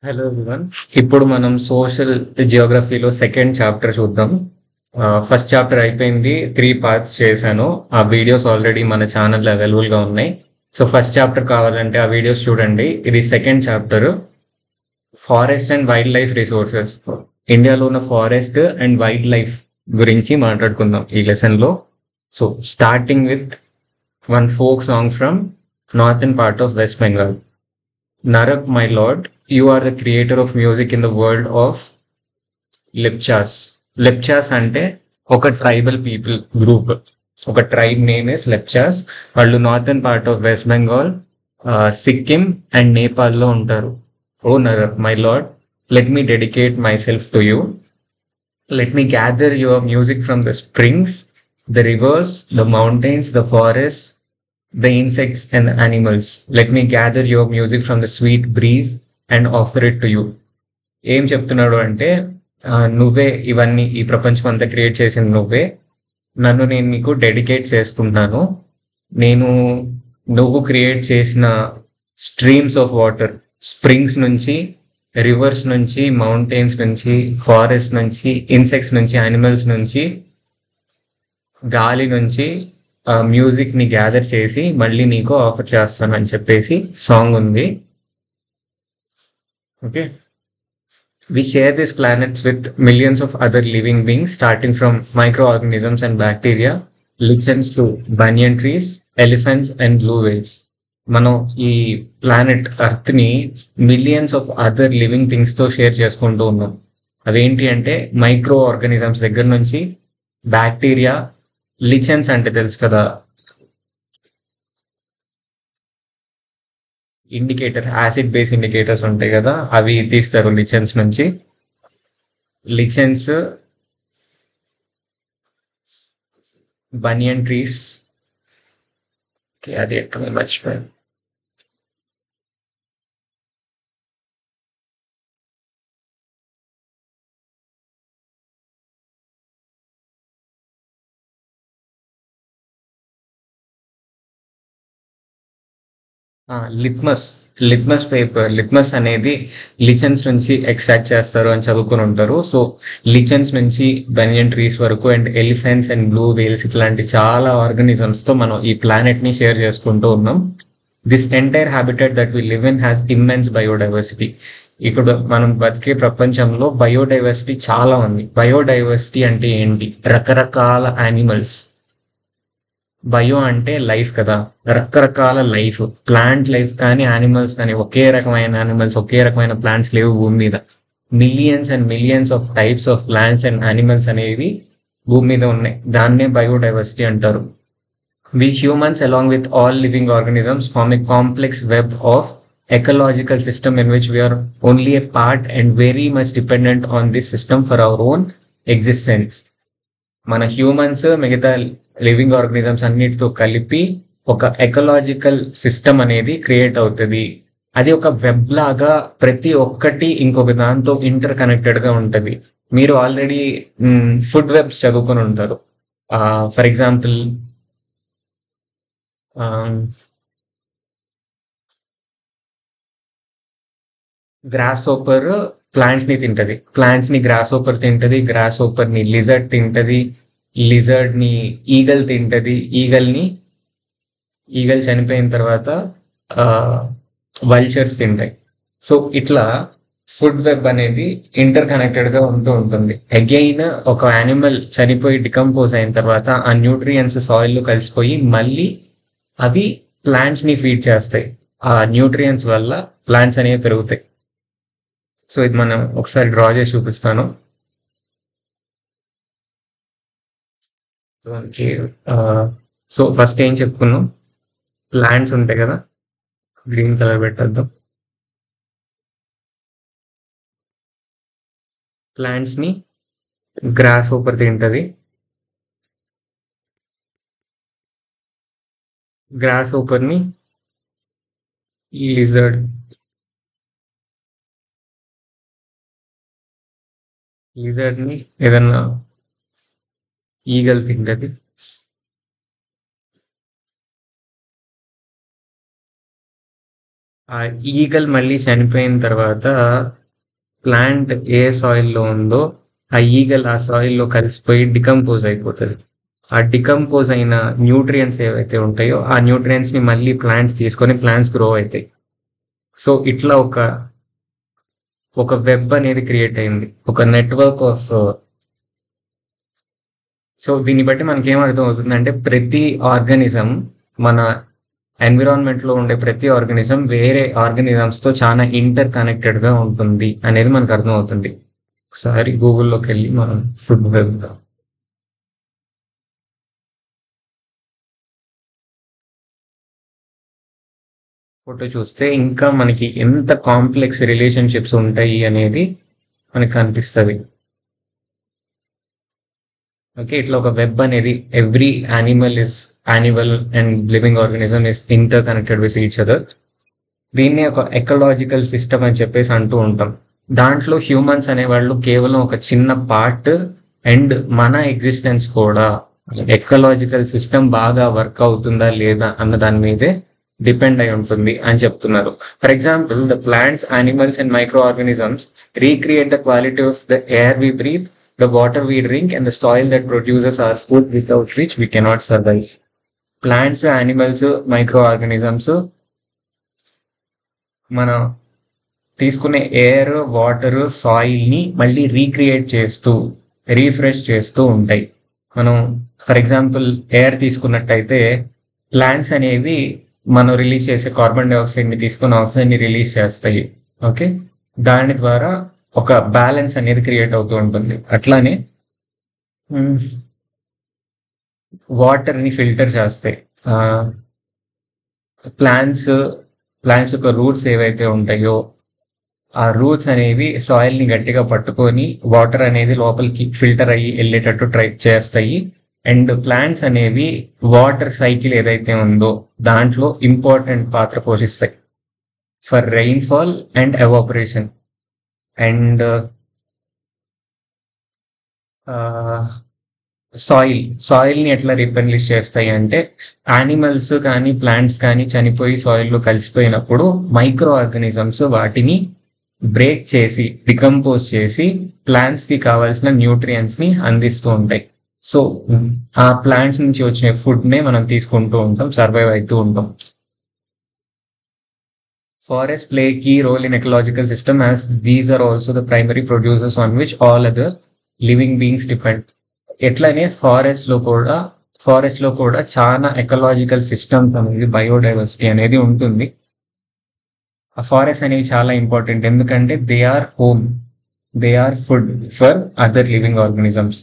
Hello everyone. ఇప్పుడు మనం social జియోగ్రఫీలో second chapter చూద్దాం. ఫస్ట్ చాప్టర్ అయిపోయింది, 3 పార్ట్స్ చేశాను. ఆ వీడియోస్ ఆల్రెడీ మన ఛానల్లో అవైలబుల్గా ఉన్నాయి. సో ఫస్ట్ చాప్టర్ కావాలంటే ఆ వీడియోస్ చూడండి. ఇది second chapter, forest and wild life resources. ఇండియాలో ఉన్న ఫారెస్ట్ అండ్ వైల్డ్ లైఫ్ గురించి మాట్లాడుకుందాం ఈ లెసన్లో. So starting with one folk song from northern part of west Bengal. Narak, my lord, you are the creator of music in the world of Lepchas. Lepchas అంటే ఒక tribal people group. ఒక tribe name is Lepchas. వాళ్ళు northern part of west Bengal, Sikkim and నేపాల్లో ఉంటారు. Oh Narak, my lord, let me dedicate myself to you. Let me gather your music from the springs, the rivers, the mountains, the forests, the insects and the animals. Let me gather your music from the sweet breeze and offer it to you. ఏం చెప్తున్నాడు అంటే, నువ్వే ఇవన్నీ, ఈ ప్రపంచం అంతా create చేసింది నువ్వే. నన్ను నేను నీకు డెడికేట్ చేసుకుంటున్నాను. నేను నువ్వు క్రియేట్ చేసిన స్ట్రీమ్స్ ఆఫ్ వాటర్, స్ప్రింగ్స్ నుంచి, రివర్స్ నుంచి, మౌంటైన్స్ నుంచి, ఫారెస్ట్ నుంచి, ఇన్సెక్ట్స్ నుంచి, యానిమల్స్ నుంచి, గాలి నుంచి మ్యూజిక్ ని గ్యాదర్ చేసి మళ్ళీ నీకు ఆఫర్ చేస్తాను అని చెప్పేసి సాంగ్ ఉంది. Okay, we share these planets with millions of other living beings, starting from microorganisms and bacteria, lichens to banyan trees, elephants and blue whales. మనం ఈ ప్లానెట్ అర్త్ ని millions of other living things తో share చేసుకుంటూ ఉన్నాం. అవేంటి అంటే micro organisms దగ్గర నుంచి బ్యాక్టీరియా, లిచెన్స్ అంటే తెలుసు కదా, ఇండికేటర్, యాసిడ్ బేస్ ఇండికేటర్స్ ఉంటాయి కదా, అవి తీస్తారు లిచెన్స్ నుంచి. లిచెన్స్, బనియన్ ట్రీస్, అది ఎక్కడ మర్చిపోయాను. లిట్మస్, లిట్మస్ పేపర్, లిట్మస్ అనేది లిచెన్స్ నుంచి ఎక్స్ట్రాక్ట్ చేస్తారు అని చదువుకుని ఉంటారు. సో లిచెన్స్ నుంచి బనియన్ ట్రీస్ వరకు and elephants and blue whales ఇట్లాంటి చాలా ఆర్గానిజమ్స్ తో మనం ఈ ప్లానెట్ ని షేర్ చేసుకుంటూ ఉన్నాం. This entire habitat that we live in has immense biodiversity. ఇక్కడ మనం బతికే ప్రపంచంలో బయోడైవర్సిటీ చాలా ఉంది. బయోడైవర్సిటీ అంటే ఏంటి? రకరకాల యానిమల్స్. బయో అంటే లైఫ్ కదా, రకరకాల లైఫ్, ప్లాంట్ లైఫ్ కానీ యానిమల్స్ కానీ, ఒకే రకమైన యానిమల్స్, ఒకే రకమైన ప్లాంట్స్ లేవు భూమి మీద. Millions and millions of types of plants and animals అనేవి భూమి మీద ఉన్నాయి. దాన్నే బయోడైవర్సిటీ అంటారు. We humans, along with all living organisms, form a complex web of ecological system in which we are only a part and very much dependent on this system for our own existence. మన humans మిగతా living organisms అన్నిటితో కలిపి ఒక ecological system అనేది create అవుతుంది. అది ఒక web లాగా ప్రతి ఒక్కటి ఇంకొక దాంతో ఇంటర్ కనెక్టెడ్ గా ఉంటది. మీరు ఆల్రెడీ ఫుడ్ వెబ్స్ చదువుకొని ఉంటారు. ఫర్ ఎగ్జాంపుల్, గ్రాస్ ఓపర్ ప్లాంట్స్ ని తింటది, ప్లాంట్స్ ని గ్రాస్ ఓపర్ తింటది, గ్రాస్ ఓపర్ ని లిజర్డ్ తింటది, లిజర్డ్ ని ఈగల్ తింటది, ఈగల్ చనిపోయిన తర్వాత వల్చర్స్ తింటాయి. సో ఇట్లా ఫుడ్ వెబ్ అనేది ఇంటర్ కనెక్టెడ్ గా ఉంటూ ఉంటుంది. అగైన్ ఒక యానిమల్ చనిపోయి డికంపోజ్ అయిన తర్వాత ఆ న్యూట్రియన్స్ సాయిల్ లో కలిసిపోయి మళ్ళీ అవి ప్లాంట్స్ ని ఫీడ్ చేస్తాయి. ఆ న్యూట్రియన్స్ వల్ల ప్లాంట్స్ అనేవి పెరుగుతాయి. సో ఇది మనం ఒకసారి డ్రా చేసి చూపిస్తాను. సో ఫస్ట్ ఏం చెప్పుకున్నాం, ప్లాంట్స్ ఉంటాయి కదా, గ్రీన్ కలర్ పెట్టేద్దాం. ప్లాంట్స్ ని గ్రాస్ ఓపర్ తింటది, గ్రాస్ ఓపర్ ని లిజర్డ్, లిజర్డ్ ని ఏదన్నా ఈగల్ తింటది, ఆ ఈగల్ మళ్ళీ చనిపోయిన తర్వాత ప్లాంట్ ఏ సాయిల్‌లో ఉందో, ఆ ఈగల్ ఆ సాయిల్‌లో కలిసిపోయి డికంపోజ్ అయిపోతది. ఆ డికంపోజ్ అయిన న్యూట్రియంట్స్ ఏవైతే ఉంటాయో, ఆ న్యూట్రియంట్స్‌ని మళ్ళీ ప్లాంట్స్ తీసుకొని ప్లాంట్స్ గ్రో అయితాయి. సో, ఇట్లా ఒక వెబ్ అనేది క్రియేట్ అయింది. ఒక నెట్‌వర్క్ ఆఫ్ సో, దీన్ని బట్టి మనకేం అర్థమవుతుందంటే, ప్రతి ఆర్గానిజం మన ఎన్విరాన్మెంట్‌లో ఉండే ప్రతి ఆర్గానిజం వేరే ఆర్గానిజమ్స్‌తో చాలా ఇంటర్ కనెక్టెడ్‌గా ఉంటుంది అనేది మనకు అర్థమవుతుంది. ఒకసారి గూగుల్‌లోకెళ్ళి మనం ఫుడ్ వెబ్ ఫోటో చూస్తే ఇంకా మనకి ఎంత కాంప్లెక్స్ రిలేషన్‌షిప్స్ ఉంటాయి అనేది మనకు కనిపిస్తది. ఓకే. ఇట్లా ఒక వెబ్ అనేది every animal and living organism is inter connected with each other. దీన్నే ఒక ఎకలాజికల్ సిస్టమ్ అని చెప్పేసి అంటూ ఉంటాం. దాంట్లో హ్యూమన్స్ అనేవాళ్ళు కేవలం ఒక చిన్న పార్ట్ అండ్ మన ఎగ్జిస్టెన్స్ కూడా ఎకలాజికల్ సిస్టమ్ బాగా వర్క్ అవుతుందా లేదా అన్న దాని మీదే డిపెండ్ అయి ఉంటుంది అని చెప్తున్నారు. For example the plants, animals and microorganisms recreate the quality of the air we breathe, the water we drink and the soil that produces our food without which we cannot survive. Plants, animals, microorganisms మన తీసుకునే air, water, సాయిల్‌ని మళ్ళీ recreate చేస్తూ, refresh చేస్తూ ఉంటాయి. మనం for example air తీసుకున్నట్టయితే plants అనేవి మనం రిలీజ్ చేసే కార్బన్ డయాక్సైడ్‌ని తీసుకొని ఆక్సిజన్‌ని రిలీజ్ చేస్తాయి. ఓకే. దాని ద్వారా ఒక బ్యాలెన్స్ అనేది క్రియేట్ అవుతూ ఉంటుంది. అట్లానే హ్మ్. వాటర్‌ని ఫిల్టర్ చేస్తాయి. ఆహ్, ప్లాంట్స్ ప్లాంట్స్ యొక్క రూట్స్ ఏవైతే ఉంటాయో ఆ రూట్స్ అనేవి సాయిల్‌ని గట్టిగా పట్టుకొని వాటర్ అనేది లోపలికి ఫిల్టర్ అయ్యి ఎళ్ళేటట్టు ట్రై చేస్తాయి. అండ్ ప్లాంట్స్ అనేవి వాటర్ సైకిల్ ఏదైతే ఉందో దాంట్లో ఇంపార్టెంట్ పాత్ర పోషిస్తాయి. For rainfall and evaporation. And ఆహ్, సాయిల్‌ని ఎట్లా రీప్లెనిష్ చేస్తాయి అంటే యానిమల్స్ కానీ, ప్లాంట్స్ కానీ చనిపోయి సాయిల్‌లో కలిసిపోయినప్పుడు మైక్రో ఆర్గానిజమ్స్ వాటిని బ్రేక్ చేసి, డికంపోజ్ చేసి ప్లాంట్స్‌కి కావాల్సిన న్యూట్రియంట్స్‌ని అందిస్తూ ఉంటాయి. సో, ఆ ప్లాంట్స్ నుంచి వచ్చే ఫుడ్‌నే మనం తీసుకుంటూ ఉంటాం. సర్వైవ్ అయితూ ఉంటాం. Forests play a key role in ecological system as these are also the primary producers on which all other living beings depend. ఎట్లనే ఫారెస్ట్ లో కూడా చాలా ఎకలాజికల్ సిస్టమ్స్ అనేది బయోడైవర్సిటీ అనేది ఉంటుంది. ఆ ఫారెస్ట్ అనేవి చాలా ఇంపార్టెంట్ ఎందుకంటే they are food for other living organisms.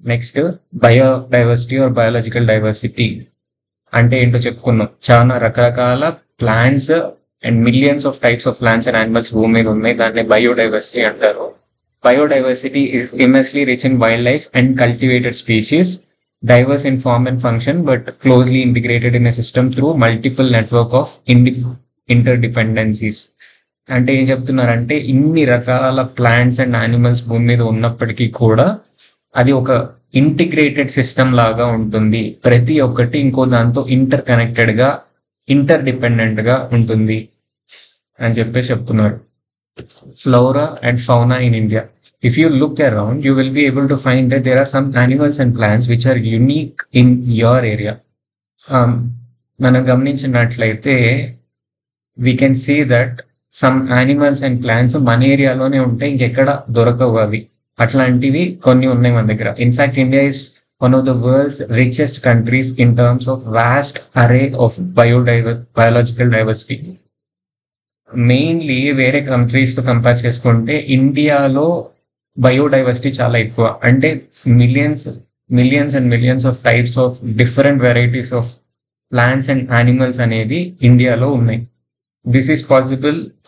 Next biodiversity or biological diversity అంటే ఏంటో చెప్పుకున్నాం. చాలా రకరకాల plants and millions of types of plants and animals భూమి మీద ఉన్నాయి. దాన్ని బయోడైవర్సిటీ అంటారు. Biodiversity is immensely rich in wildlife and cultivated species, diverse in form and function, but closely integrated in a system through multiple network of interdependencies. అంటే ఏం చెప్తున్నారంటే ఇన్ని రకాల ప్లాంట్స్ అండ్ యానిమల్స్ భూమి మీద ఉన్నప్పటికీ కూడా అది ఒక ఇంటిగ్రేటెడ్ సిస్టమ్ లాగా ఉంటుంది. ప్రతి ఒక్కటి ఇంకో దాంతో ఇంటర్ డిపెండెంట్ గా ఉంటుంది అని చెప్పేసి చెప్తున్నారు. Flora and fauna in India. If you look around, you will be able to find that there are some animals and plants which are unique in your area. మనం గమనించినట్లయితే we can see that some animals and plants మన ఏరియాలోనే ఉంటాయి, ఇంకెక్కడ దొరకవు అవి. అట్లాంటివి కొన్ని ఉన్నాయి మన దగ్గర. In fact India is one of the world's richest countries in terms of vast array of biological diversity. Mainly వేరే కంట్రీస్తో కంపేర్ చేసుకుంటే ఇండియాలో బయోడైవర్సిటీ చాలా ఎక్కువ. అంటే millions and millions of types of different varieties of plants and animals అనేవి ఇండియాలో ఉన్నాయి. This is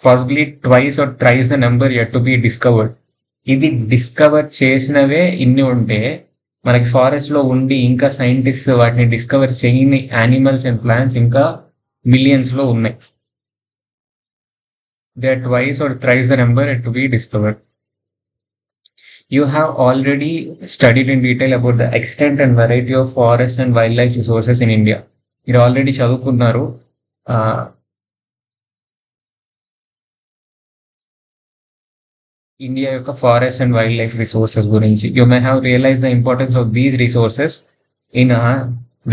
possibly twice or thrice the number yet to be discovered. ఇది డిస్కవర్ చేసినవే ఇన్ని ఉంటే మనకి ఫారెస్ట్ లో ఉండి ఇంకా సైంటిస్ట్ వాటిని డిస్కవర్ చేయని యానిమల్స్ అండ్ ప్లాంట్స్ ఇంకా మిలియన్స్ లో ఉన్నాయి. They are twice or thrice the number to be discovered. You have already studied in detail about the extent and variety of forest and wildlife resources in India. మీరు already చదువుకున్నారు India యొక్క forest and wild life resources గురించి. You may have realize the importance of these resources in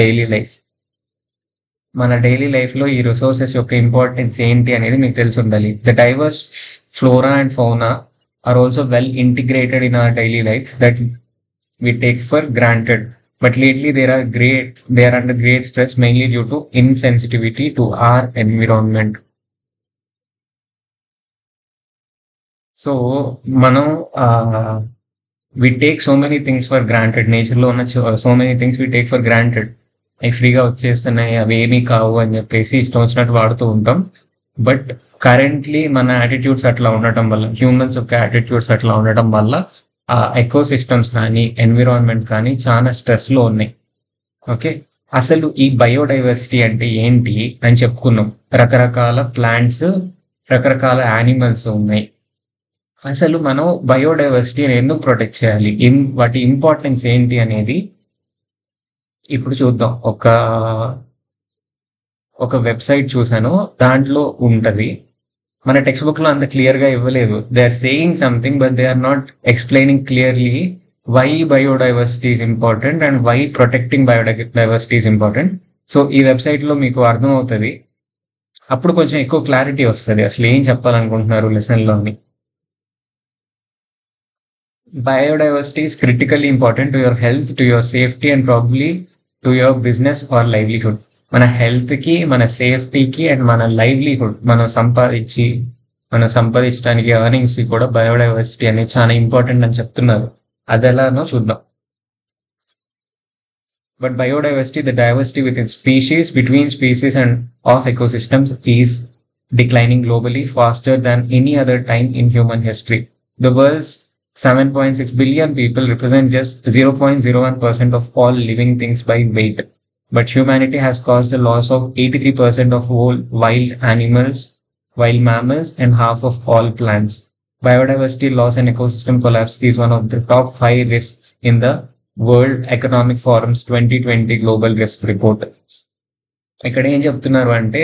daily life. మన daily లైఫ్లో ఈ resources యొక్క importance ఏంటి అనేది మీకు తెలిసి ఉండాలి. The diverse flora and fauna are also well integrated in our daily life that we take for granted. But lately, they are under great stress mainly due to insensitivity to our environment. So, మనం we take so many things for granted. నేచర్లో ఉన్న so many things we take for granted. అవి ఫ్రీగా వచ్చేస్తున్నాయి, అవి ఏమీ కావు అని చెప్పేసి ఇష్టం వచ్చినట్టు వాడుతూ ఉంటాం. బట్ కరెంట్లీ మన యాటిట్యూడ్స్ అట్లా ఉండటం వల్ల, హ్యూమన్స్ యొక్క యాటిట్యూడ్స్ అట్లా ఉండటం వల్ల ఆ ఎకో సిస్టమ్స్ కానీ ఎన్విరాన్మెంట్ కానీ చాలా స్ట్రెస్లో ఉన్నాయి. ఓకే, అసలు ఈ బయోడైవర్సిటీ అంటే ఏంటి అని చెప్పుకున్నాం. రకరకాల ప్లాంట్స్, రకరకాల యానిమల్స్ ఉన్నాయి. అసలు మనం బయోడైవర్సిటీని ఎందుకు ప్రొటెక్ట్ చేయాలి, వాటి ఇంపార్టెన్స్ ఏంటి అనేది ఇప్పుడు చూద్దాం. ఒక వెబ్సైట్ చూసాను, దాంట్లో ఉంటది. మన టెక్స్ట్ బుక్ లో అంత క్లియర్ గా ఇవ్వలేదు. They are saying something but they are not explaining clearly why biodiversity is important and why protecting biodiversity is important. So ఈ వెబ్సైట్ లో మీకు అర్థమవుతుంది, అప్పుడు కొంచెం ఎక్కువ క్లారిటీ వస్తుంది అసలు ఏం చెప్పాలనుకుంటున్నారు లెసన్ లోని. Biodiversity is critically important to your health, to your safety, and probably to your business or livelihood. మన హెల్త్కి, మన సేఫ్టీకి అండ్ మన లైవ్లీహుడ్, మనం సంపాదించడానికి ఎర్నింగ్స్కి కూడా బయోడైవర్సిటీ అనేది చాలా ఇంపార్టెంట్ అని చెప్తున్నారు. అది ఎలానో చూద్దాం. But biodiversity, the diversity within species, between species, and of ecosystems is declining globally faster than any other time in human history. The world's 7.6 billion people represent just 0.01% of all living things by weight. But humanity has caused the loss of 83% of all wild animals, wild mammals, and half of all plants. Biodiversity loss and ecosystem collapse is one of the top 5 risks in the World Economic Forum's 2020 Global Risk Report. ఇక్కడ ఏం చెప్తున్నారు అంటే,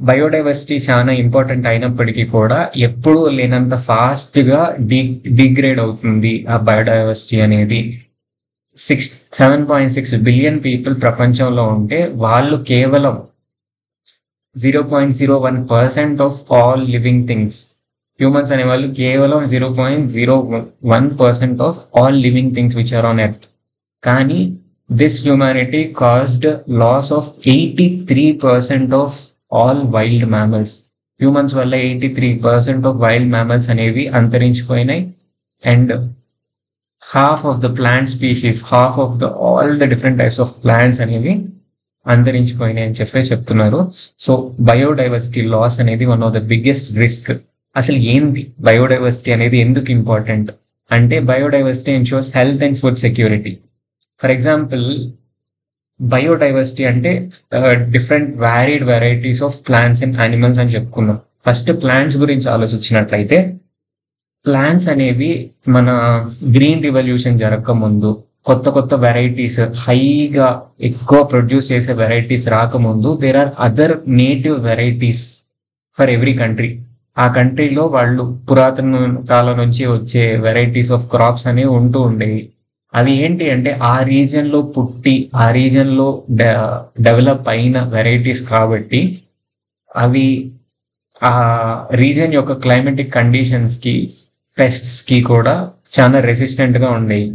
biodiversity చాలా important అయినప్పటికీ కూడా ఎప్పుడూ లేనంత ఫాస్ట్గా డిగ్రేడ్ అవుతుంది ఆ బయోడైవర్సిటీ అనేది. 7.6 బిలియన్ పీపుల్ ప్రపంచంలో ఉంటే వాళ్ళు కేవలం 0.01% of all living things. Humans అనే వాళ్ళు కేవలం 0.01% of all living things which are on earth. కానీ this humanity caused loss of 83% of all wild mammals. Humans వల్ల 83% ఆఫ్ వైల్డ్ మ్యామల్స్ అనేవి అంతరించిపోయినాయి. And half of the plant species, half of all the different types of plants అనేవి అంతరించిపోయినాయి అని చెప్పేసి చెప్తున్నారు. So biodiversity loss అనేది one of the biggest risk. అసలు ఏంటి బయోడైవర్సిటీ అనేది, ఎందుకు ఇంపార్టెంట్ అంటే, biodiversity ensures health and food security. For example, biodiversity అంటే different varied varieties of plants and animals అని చెప్పుకున్నాం. ఫస్ట్ ప్లాంట్స్ గురించి ఆలోచించినట్లయితే, ప్లాంట్స్ అనేవి మన గ్రీన్ రివల్యూషన్ జరగకముందు, కొత్త కొత్త వెరైటీస్ హైగా ఎక్కువ ప్రొడ్యూస్ చేసే వెరైటీస్ రాకముందు, there are other native varieties for every country. ఆ కంట్రీలో వాళ్ళు పురాతన కాలం నుంచి వచ్చే వెరైటీస్ ఆఫ్ క్రాప్స్ అనేవి ఉంటూ ఉండేవి. అవి ఏంటి అంటే ఆ రీజియన్లో పుట్టి ఆ రీజియన్లో డెవలప్ అయిన వెరైటీస్ కాబట్టి అవి ఆ రీజియన్ యొక్క క్లైమేటిక్ కండిషన్స్కి, పెస్ట్స్కి కూడా చాలా రెసిస్టెంట్గా ఉండేవి.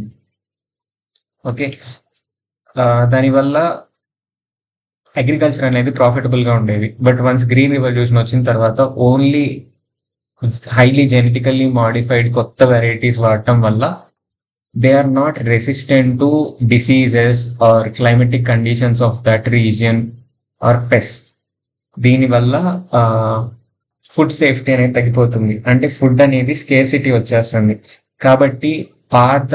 ఓకే, దానివల్ల అగ్రికల్చర్ అనేది ప్రాఫిటబుల్గా ఉండేది. బట్ వన్స్ గ్రీన్ రివల్యూషన్ వచ్చిన తర్వాత ఓన్లీ హైలీ జెనెటికల్లీ మాడిఫైడ్ కొత్త వెరైటీస్ వాడటం వల్ల they are not resistant to diseases or climatic conditions of that region or pest. దీనివల్ల ఫుడ్ సేఫ్టీ అనేది తగ్గిపోతుంది. అంటే ఫుడ్ అనేది స్కేర్సిటీ వచ్చేస్తుంది. కాబట్టి పాత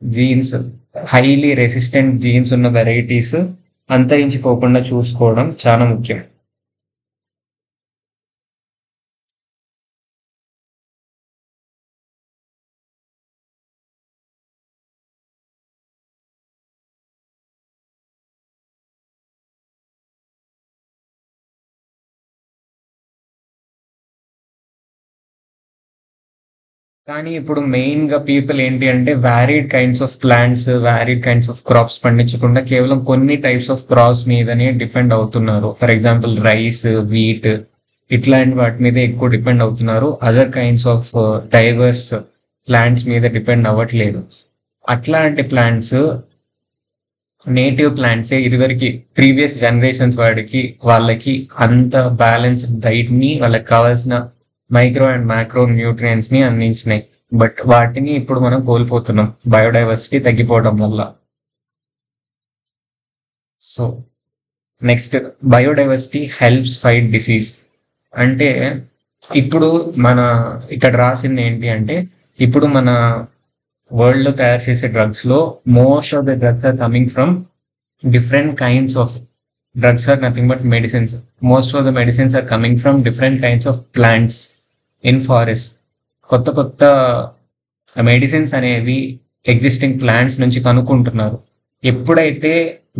జీన్స్, హైలీ రెసిస్టెంట్ జీన్స్ ఉన్న వెరైటీస్ అంతరించిపోకుండా చూసుకోవడం చాలా ముఖ్యం. కానీ ఇప్పుడు మెయిన్‌గా పీపుల్ ఏంటి అంటే varied kinds of plants, varied kinds of crops పండించకుండా కేవలం కొన్ని టైప్స్ ఆఫ్ క్రాప్స్ మీదనే డిపెండ్ అవుతున్నారు. ఫర్ ఎగ్జాంపుల్ రైస్, వీట్ ఇట్లాంటి వాటి మీద ఎక్కువ డిపెండ్ అవుతున్నారు. Other kinds of diverse plants మీద డిపెండ్ అవ్వట్లేదు. అట్లాంటి ప్లాంట్స్ నేటివ్ ప్లాంట్సే ఇదివరకి ప్రీవియస్ జనరేషన్స్ వాళ్ళకి అంత బ్యాలెన్స్డ్ డైట్‌ని వాళ్ళకి కావాల్సిన మైక్రో అండ్ మాక్రో న్యూట్రియంట్స్‌ని అందించినాయి. బట్ వాటిని ఇప్పుడు మనం కోల్పోతున్నాం బయోడైవర్సిటీ తగ్గిపోవడం వల్ల. So next biodiversity helps fight disease. అంటే ఇప్పుడు మన ఇక్కడ రాసింది ఏంటి అంటే ఇప్పుడు మన వరల్డ్ లో తయారు చేసే డ్రగ్స్ లో most of the drugs are coming from different kinds of drugs are nothing but medicines. Most of the medicines are coming from different kinds of plants in forest. కొత్త కొత్త మెడిసిన్స్ అనేవి existing plants నుంచి కనుక్కుంటున్నారు. ఎప్పుడైతే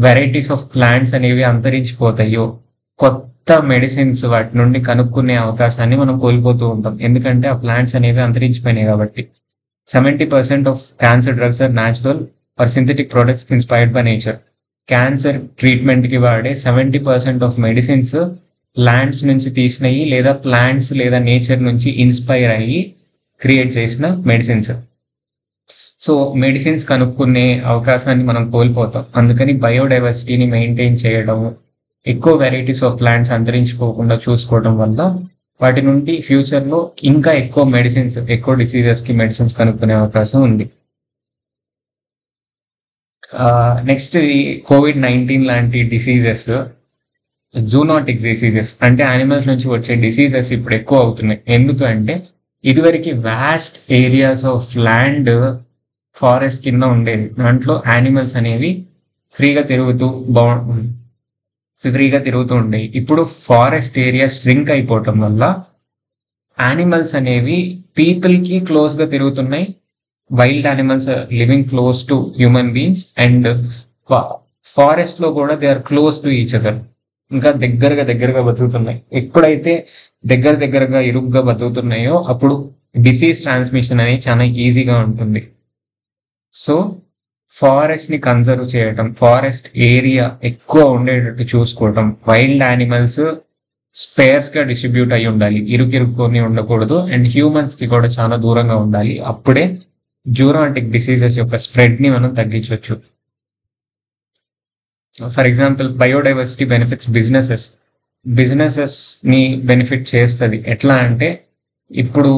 varieties of plants అనేవి అంతరించిపోతాయో కొత్త medicines వాటి నుండి కనుక్కునే అవకాశాన్ని మనం కోల్పోతూ ఉంటాం. ఎందుకంటే ఆ ప్లాంట్స్ అనేవి అంతరించిపోయినాయి కాబట్టి. 70% of cancer drugs are natural or synthetic products inspired by nature. Cancer ట్రీట్మెంట్కి వాడే 70% ఆఫ్ మెడిసిన్స్ ప్లాంట్స్ నుంచి తీసినవి లేదా ప్లాంట్స్ లేదా నేచర్ నుంచి ఇన్స్పైర్ అయ్యి క్రియేట్ చేసిన మెడిసిన్స్. సో మెడిసిన్స్ కనుక్కునే అవకాశాన్ని మనం కోల్పోతాం. అందుకని బయోడైవర్సిటీని మెయింటైన్ చేయడం, ఎక్కువ వెరైటీస్ ఆఫ్ ప్లాంట్స్ అంతరించిపోకుండా చూసుకోవడం వల్ల వాటి నుండి ఫ్యూచర్లో ఇంకా ఎక్కువ మెడిసిన్స్, ఎక్కువ డిసీజెస్కి మెడిసిన్స్ కనుక్కునే అవకాశం ఉంది. నెక్స్ట్ ఈ COVID-19 లాంటి డిసీజెస్, జూనోటిక్ డిసీజెస్ అంటే యానిమల్స్ నుంచి వచ్చే డిసీజెస్ ఇప్పుడు ఎక్కువ అవుతున్నాయి. ఎందుకంటే ఇదివరకు vast areas of land forest కింద ఉండేది. దాంట్లో యానిమల్స్ అనేవి ఫ్రీగా తిరుగుతూ ఉండేవి. ఇప్పుడు ఫారెస్ట్ ఏరియా స్ట్రింక్ అయిపోవటం వల్ల యానిమల్స్ అనేవి పీపుల్కి క్లోజ్గా తిరుగుతున్నాయి. Wild animals living close to human beings and forest లో కూడా they are close to each other. ఇంకా దగ్గరగా బతుకుతున్నాయి. ఎప్పుడైతే దగ్గరగా ఇరుగ్గా బతుకుతున్నాయో అప్పుడు డిసీజ్ ట్రాన్స్మిషన్ అనేది చాలా ఈజీగా ఉంటుంది. సో ఫారెస్ట్ ని కన్జర్వ్ చేయటం, ఫారెస్ట్ ఏరియా ఎక్కువ ఉండేటట్టు చూసుకోవటం, వైల్డ్ యానిమల్స్ స్పేర్స్ గా డిస్ట్రిబ్యూట్ అయి ఉండాలి, ఇరుక్కొని ఉండకూడదు, అండ్ హ్యూమన్స్ కి కూడా చాలా దూరంగా ఉండాలి. అప్పుడే జూనోటిక్ డిసీజెస్ యొక్క స్ప్రెడ్ ని మనం తగ్గించవచ్చు. For example biodiversity benefits businesses ని బెనిఫిట్ చేస్తుంది. ఎట్లా అంటే ఇప్పుడు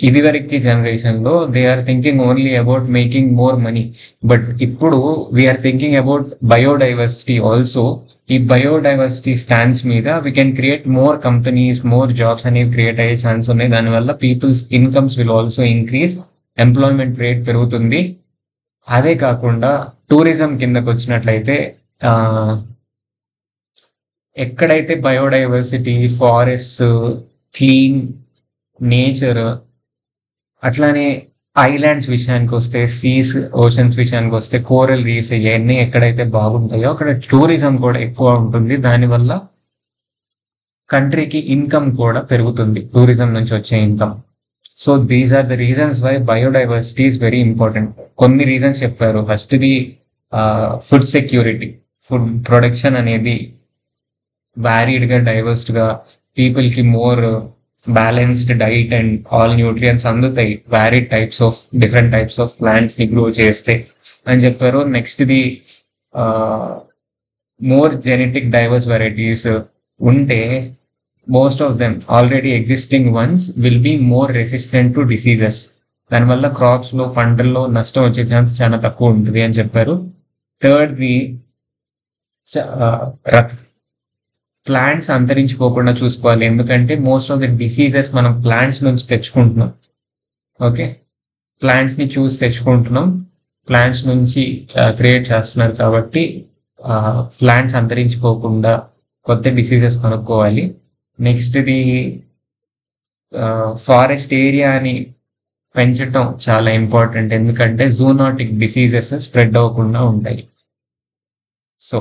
ఇదివరకు జనరేషన్ లో they are thinking only about making more money, but ఇప్పుడు we are thinking about biodiversity also. ఈ బయోడైవర్సిటీ స్టాండ్స్ మీద we can create more companies, more jobs అనేవి క్రియేట్ అయ్యే ఛాన్స్ ఉన్నాయి. దానివల్ల people's incomes will also increase, employment rate పెరుగుతుంది. అదే కాకుండా టూరిజం కిందకు వచ్చినట్లయితే ఎక్కడైతే బయోడైవర్సిటీ, ఫారెస్ట్, క్లీన్ నేచర్, అట్లానే ఐలాండ్స్ విషయానికి వస్తే, సీస్, ఓషన్స్ విషయానికి వస్తే, కోరల్ రీఫ్స్ ఇవన్నీ ఎక్కడైతే బాగుంటాయో అక్కడ టూరిజం కూడా ఎక్కువ ఉంటుంది. దానివల్ల కంట్రీకి ఇన్కమ్ కూడా పెరుగుతుంది, టూరిజం నుంచి వచ్చే income. So these are the reasons why biodiversity is very important. కొన్ని రీజన్స్ చెప్పారు. ఫస్ట్ది ఫుడ్ సెక్యూరిటీ, ఫుడ్ ప్రొడక్షన్ అనేది వ్యారీడ్గా, డైవర్స్డ్గా, పీపుల్కి more balanced diet and all nutrients అందుతాయి డిఫరెంట్ టైప్స్ ఆఫ్ ప్లాంట్స్ ని గ్రో చేస్తే అని చెప్పారు. నెక్స్ట్ది మోర్ జెనెటిక్ డైవర్స్ వెరైటీస్ ఉంటే most of them already existing ones will be more resistant to diseases. దానివల్ల crops లో, పంటల్లో నష్టం వచ్చే ఛాన్స్ చాలా తక్కువ ఉంటుంది అని చెప్పారు. థర్డ్ది ప్లాంట్స్ అంతరించిపోకుండా చూసుకోవాలి. ఎందుకంటే మోస్ట్ ఆఫ్ ద డిసీజెస్ మనం ప్లాంట్స్ నుంచి తెచ్చుకుంటున్నాం. ఓకే, ప్లాంట్స్ ని చూసి తెచ్చుకుంటున్నాం, ప్లాంట్స్ నుంచి క్రియేట్ చేస్తున్నారు. కాబట్టి ప్లాంట్స్ అంతరించిపోకుండా కొత్త డిసీజెస్ కనుక్కోవాలి. నెక్స్ట్ది ఫారెస్ట్ ఏరియాని పెంచడం చాలా ఇంపార్టెంట్. ఎందుకంటే జూనోటిక్ డిసీజెస్ స్ప్రెడ్ అవ్వకుండా ఉంటాయి. So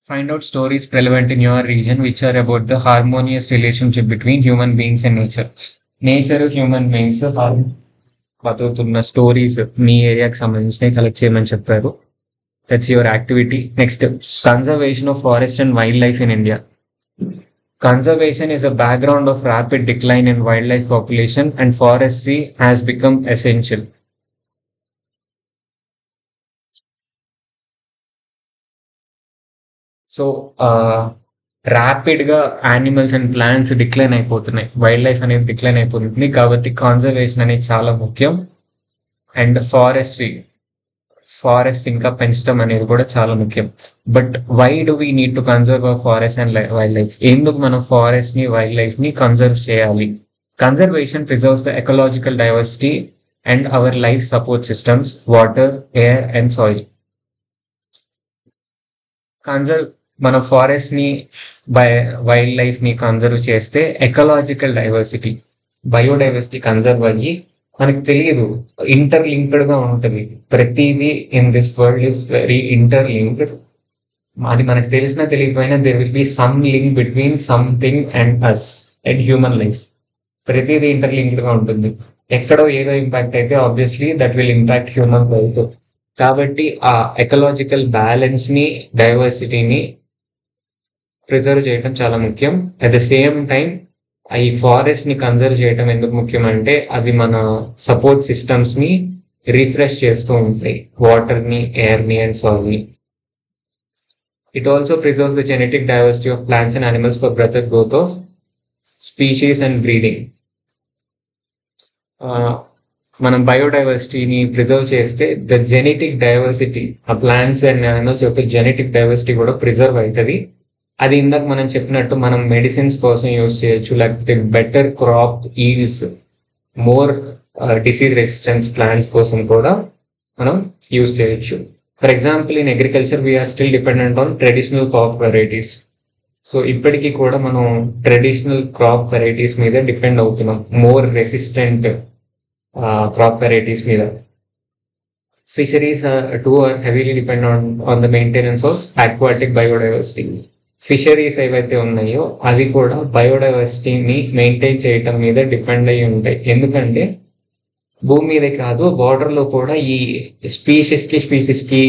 Find out stories relevant in your region which are about the harmonious relationship between human beings and nature. Nature human beings బతుకుతున్న స్టోరీస్ మీ ఏరియాకి సంబంధించినవి కలెక్ట్ చేయమని చెప్పారు. That's your activity. Next, conservation of forest and wild life in India. Conservation is a background of rapid decline in wildlife population and forestry has become essential. So ర్యాపిడ్గా animals and plants decline అయిపోతున్నాయి, wild life అనేది decline అయిపోతుంది. కాబట్టి conservation అనేది చాలా ముఖ్యం. And forest ఇంకా పెంచడం అనేది కూడా చాలా ముఖ్యం. But why do we need to conserve our forest and wild life? ఎందుకు మనం ఫారెస్ట్ ని వైల్డ్ లైఫ్ ని కన్జర్వ్ చేయాలి? Conservation preserves the ecological diversity and our life support systems, water, air and soil. మనం ఫారెస్ట్ ని wild life ని conserve చేస్తే ecological diversity, biodiversity conserve అయ్యి మనకు తెలియదు, ఇంటర్లింక్డ్ గా ఉంటుంది. ప్రతిదీ in this world is very interlinked. అది మనకు తెలిసినా తెలియకపోయినా there will be some link between something and us and human life. ప్రతిదీ ఇంటర్లింక్డ్ గా ఉంటుంది. ఎక్కడో ఏదో ఇంపాక్ట్ అయితే obviously that will impact human life. కాబట్టి ఆ ఎకలాజికల్ బ్యాలెన్స్ ని, డైవర్సిటీని ప్రిజర్వ్ చేయడం చాలా ముఖ్యం. అట్ ద సేమ్ టైం ఈ ఫారెస్ట్ ని కన్జర్వ్ చేయడం ఎందుకు ముఖ్యం అంటే అవి మన సపోర్ట్ సిస్టమ్స్ ని రిఫ్రెష్ చేస్తూ ఉంటాయి, వాటర్ ని, ఎయిర్ ని అండ్ సాయిల్ ని. It also preserves the genetic diversity of plants and animals for better growth of species and breeding. మనం బయోడైవర్సిటీని ప్రిజర్వ్ చేస్తే ద జెనెటిక్ డైవర్సిటీ, ఆ ప్లాంట్స్ అండ్ యానిమల్స్ యొక్క జెనెటిక్ డైవర్సిటీ కూడా ప్రిజర్వ్ అవుతుంది. అది ఇందాక మనం చెప్పినట్టు మనం మెడిసిన్స్ కోసం యూజ్ చేయొచ్చు, లేకపోతే better crop yields, more disease resistance plants కోసం కూడా మనం యూజ్ చేయొచ్చు. For example, in agriculture we are still dependent on traditional crop varieties. So ఇప్పటికీ కూడా మనం ట్రెడిషనల్ క్రాప్ వెరైటీస్ మీద డిపెండ్ అవుతున్నాం, మోర్ రెసిస్టెంట్ క్రాప్ వెరైటీస్ మీద. Fisheries too are heavily dependent on the maintenance of aquatic biodiversity. Fisheries ఏవైతే ఉన్నాయో అవి కూడా బయోడైవర్సిటీని మెయింటైన్ చేయటం మీద డిపెండ్ అయి ఉంటాయి. ఎందుకంటే భూమి మీదే కాదు, వాటర్లో కూడా ఈ స్పీసీస్కి,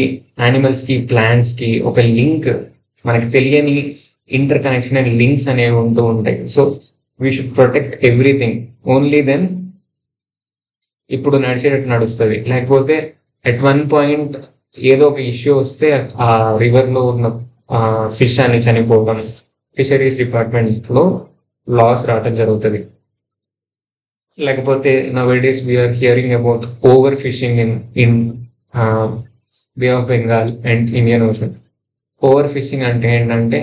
యానిమల్స్కి, ప్లాంట్స్కి ఒక లింక్, మనకి తెలియని ఇంటర్ కనెక్షన్ అండ్ లింక్స్ అనేవి ఉంటూ ఉంటాయి. So we should protect everything. Only then ఇప్పుడు నడిచేటట్టు నడుస్తుంది. లేకపోతే అట్ వన్ పాయింట్ ఏదో ఒక ఇష్యూ వస్తే ఆ రివర్లో ఉన్న ఫిష్ అని చనిపోవడం, ఫిషరీస్ డిపార్ట్మెంట్లో లాస్ రావడం జరుగుతుంది. లేకపోతే nowadays we are hearing about over fishing in bay of Bengal and Indian ocean. Over fishing అంటే ఏంటంటే